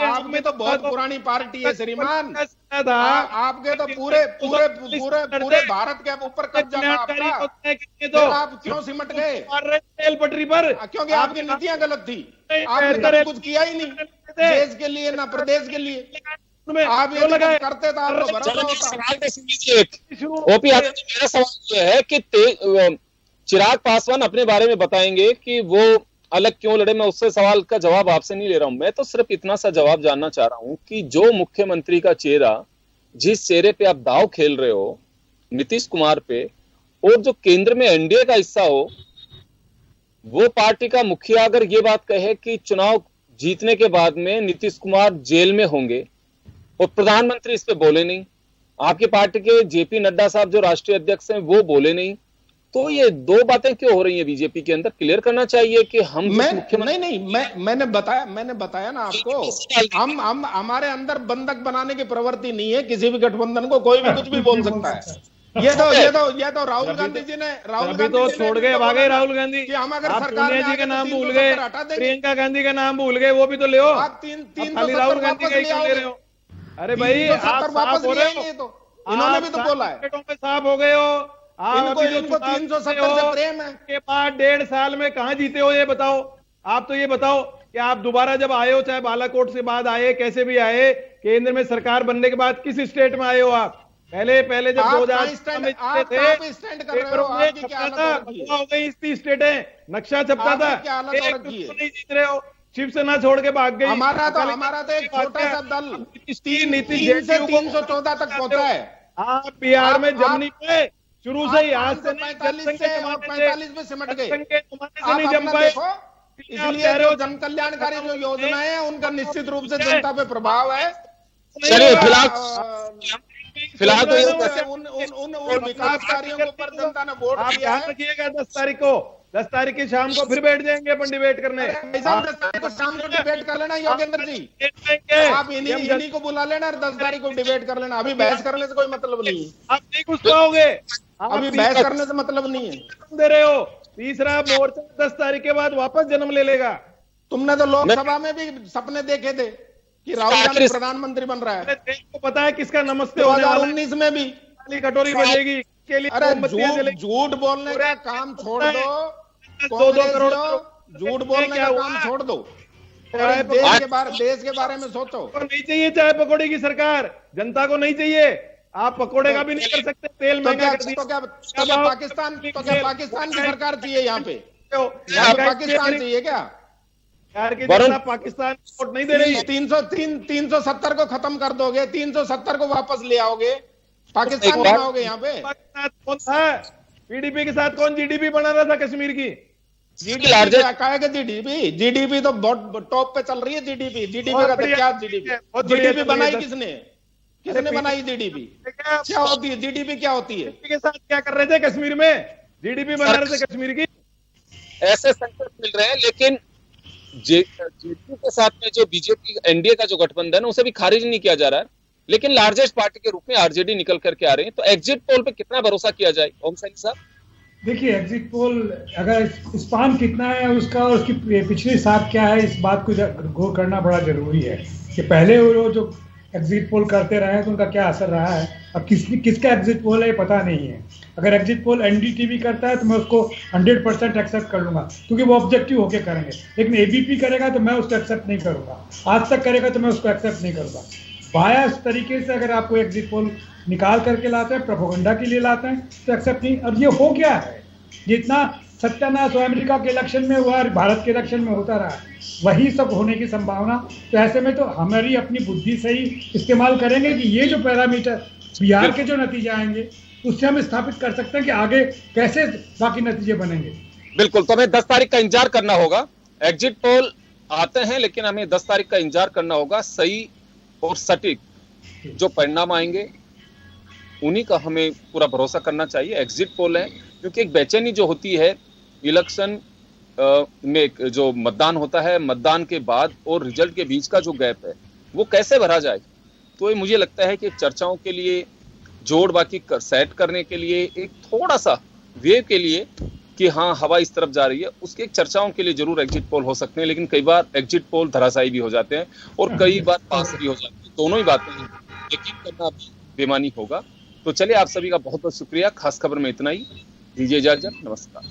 आप में तो बहुत पुरानी पार्टी है श्रीमान। आपके तो पूरे भारत के ऊपर कब्जा था आपका। तो आप क्यों सिमट गए रेल पटरी पर? क्योंकि आपकी नीतियां गलत थी। आपने कुछ किया ही नहीं देश के लिए, ना प्रदेश के लिए। आप ये करते थे, आपको भरोसा होता। ओपी यादव, मेरा सवाल यह है कि चिराग पासवान अपने बारे में बताएंगे कि वो अलग क्यों लड़े। मैं उससे सवाल का जवाब आपसे नहीं ले रहा हूं। मैं तो सिर्फ इतना सा जवाब जानना चाह रहा हूं कि जो मुख्यमंत्री का चेहरा, जिस चेहरे पे आप दाव खेल रहे हो नीतीश कुमार पे, और जो केंद्र में एनडीए का हिस्सा हो, वो पार्टी का मुखिया अगर ये बात कहे कि चुनाव जीतने के बाद में नीतीश कुमार जेल में होंगे, और प्रधानमंत्री इस पे बोले नहीं, आपकी पार्टी के जेपी नड्डा साहब जो राष्ट्रीय अध्यक्ष हैं वो बोले नहीं, तो ये दो बातें क्यों हो रही है बीजेपी के अंदर? क्लियर करना चाहिए कि हम मैंने बताया ना आपको, हम हमारे अंदर बंधक बनाने की प्रवृत्ति नहीं है। किसी भी गठबंधन को कोई भी कुछ भी बोल सकता है। ये तो राहुल गांधी जी ने तो छोड़ गए, भागे राहुल गांधी कि हम अगर सरकार सोनिया जी का नाम भूल गए, प्रियंका गांधी का नाम भूल गए, वो भी तो ले हो। आप खाली राहुल गांधी का क्यों ले रहे हो? अरे भाई, आप वापस हो रहे हो, तो इन्होंने भी तो बोला है, साफ हो गए हो। इनको 370 से प्रेम है के बाद 1.5 साल में कहां जीते हो, ये बताओ। आप तो ये बताओ कि आप दोबारा जब आए हो, चाहे बालाकोट से बाद आए, कैसे भी आए, केंद्र में सरकार बनने के बाद किस स्टेट में आए हो आप? पहले जब 2000 में हो गई 30 स्टेटें, नक्शा छपता था, नहीं जीत रहे हो, शिवसेना छोड़ के भाग गई। हमारा तो एक छोटा सा दल 3 से 314 तक पहुंचा है। आप बिहार में जमनी पे शुरू से ही, आज से 45 में सिमट गए। नहीं जम पाए, इसलिए जो जन कल्याणकारी जो योजनाएं हैं उनका निश्चित रूप से जनता पे प्रभाव है। चलिए फिलहाल तो उन विकास कार्यों के ऊपर जनता ने वोट दिया है। रखिएगा 10 तारीख को, 10 तारीख की शाम को फिर बैठ जाएंगे अपन डिबेट करने। 10 तारीख को शाम को डिबेट कर लेना योगेंद्र जी, आप इन्हीं को बुला लेना और 10 तारीख को डिबेट कर लेना। अभी बहस करने से कोई मतलब नहीं है। आप नहीं घुस पाओगे, अभी बहस करने से मतलब नहीं है। दे रहे हो, तीसरा मोर्चा 10 तारीख के बाद वापस जन्म ले लेगा। तुमने तो लोकसभा में भी सपने देखे थे कि राहुल गांधी प्रधानमंत्री बन रहा है। देश को पता है किसका नमस्ते होने वाला है। 2019 में भी कटोरी बजेगी के लिए। अरे झूठ बोलने का काम छोड़ दो, 2 करोड़ झूठ बोलने का काम छोड़ दो, देश के बारे में सोचो। नहीं चाहिए चाय पकौड़े की सरकार, जनता को नहीं चाहिए। आप पकौड़े का भी नहीं कर सकते, तेल महंगा कर दिया। तो क्या पाकिस्तान की सरकार चाहिए यहाँ पे? पाकिस्तान चाहिए क्या? यार की जनता पाकिस्तान वोट नहीं दे रही। 370 को खत्म कर दोगे, 370 को वापस ले आओगे, पाकिस्तान बनाओगे यहाँ पे? कौन था पीडीपी के साथ? कौन जीडीपी बना रहा था कश्मीर की? जीडीपी तो बहुत टॉप पे चल रही है। जीडीपी का क्या? जीडीपी बनाई किसने बनाई? जीडीपी क्या होती है? जीडीपी क्या होती है? के साथ क्या कर रहे थे कश्मीर में? जीडीपी बना रहे थे कश्मीर की। ऐसे संकट मिल रहे हैं, लेकिन जेडीयू के साथ में जो बीजेपी एनडीए का जो गठबंधन है उसे भी खारिज नहीं किया जा रहा है, लेकिन लार्जेस्ट पार्टी के रूप में आरजेडी निकल करके आ रहे हैं। तो एग्जिट पोल पे कितना भरोसा किया जाए ओम सैनी साहब? देखिए, एग्जिट पोल अगर स्पान कितना है उसका और उसकी पिछली साख क्या है, इस बात को गौर करना बड़ा जरूरी है कि पहले वो जो एग्जिट पोल करते रहे तो उनका क्या असर रहा है। अब किसका एग्जिट पोल है पता नहीं है। अगर एग्जिट पोल एनडीटीवी करता है तो मैं उसको 100% एक्सेप्ट कर लूंगा, क्योंकि वो ऑब्जेक्टिव होके करेंगे। लेकिन एबीपी करेगा तो मैं उसको एक्सेप्ट नहीं करूंगा, आज तक करेगा तो मैं उसको एक्सेप्ट नहीं करूंगा। बायस तरीके से अगर आपको एग्जिट पोल निकाल करके लाते हैं, प्रोपेगेंडा के लिए लाते हैं, तो एक्सेप्ट नहीं। और ये हो गया है, जितना सत्यानाश अमेरिका के इलेक्शन में हुआ, भारत के इलेक्शन में होता रहा, वही सब होने की संभावना। तो ऐसे में तो हमारी अपनी बुद्धि से ही इस्तेमाल करेंगे कि ये जो पैरामीटर बिहार के जो नतीजे आएंगे उससे हम स्थापित कर सकते हैं कि आगे कैसे बाकी नतीजे बनेंगे। बिल्कुल, तो हमें 10 तारीख का इंतजार करना होगा। एग्जिट पोल आते हैं, लेकिन हमें 10 तारीख का इंतजार करना होगा। सही और सटीक जो परिणाम आएंगे उन्हीं का हमें पूरा भरोसा करना चाहिए। एग्जिट पोल है, क्योंकि एक बेचैनी जो होती है इलेक्शन में, जो मतदान होता है, मतदान के बाद और रिजल्ट के बीच का जो गैप है वो कैसे भरा जाए, तो ये मुझे लगता है कि चर्चाओं के लिए, जोड़ बाकी सेट करने के लिए, एक थोड़ा सा वेव के लिए कि हाँ हवा इस तरफ जा रही है, उसके एक चर्चाओं के लिए जरूर एग्जिट पोल हो सकते हैं। लेकिन कई बार एग्जिट पोल धराशायी भी हो जाते हैं और कई बार पास भी हो जाते हैं। दोनों ही बातें यकीन करना भी बेमानी होगा। तो चलिए, आप सभी का बहुत बहुत शुक्रिया। खास खबर में इतना ही, दीजिए इजाजत, नमस्कार।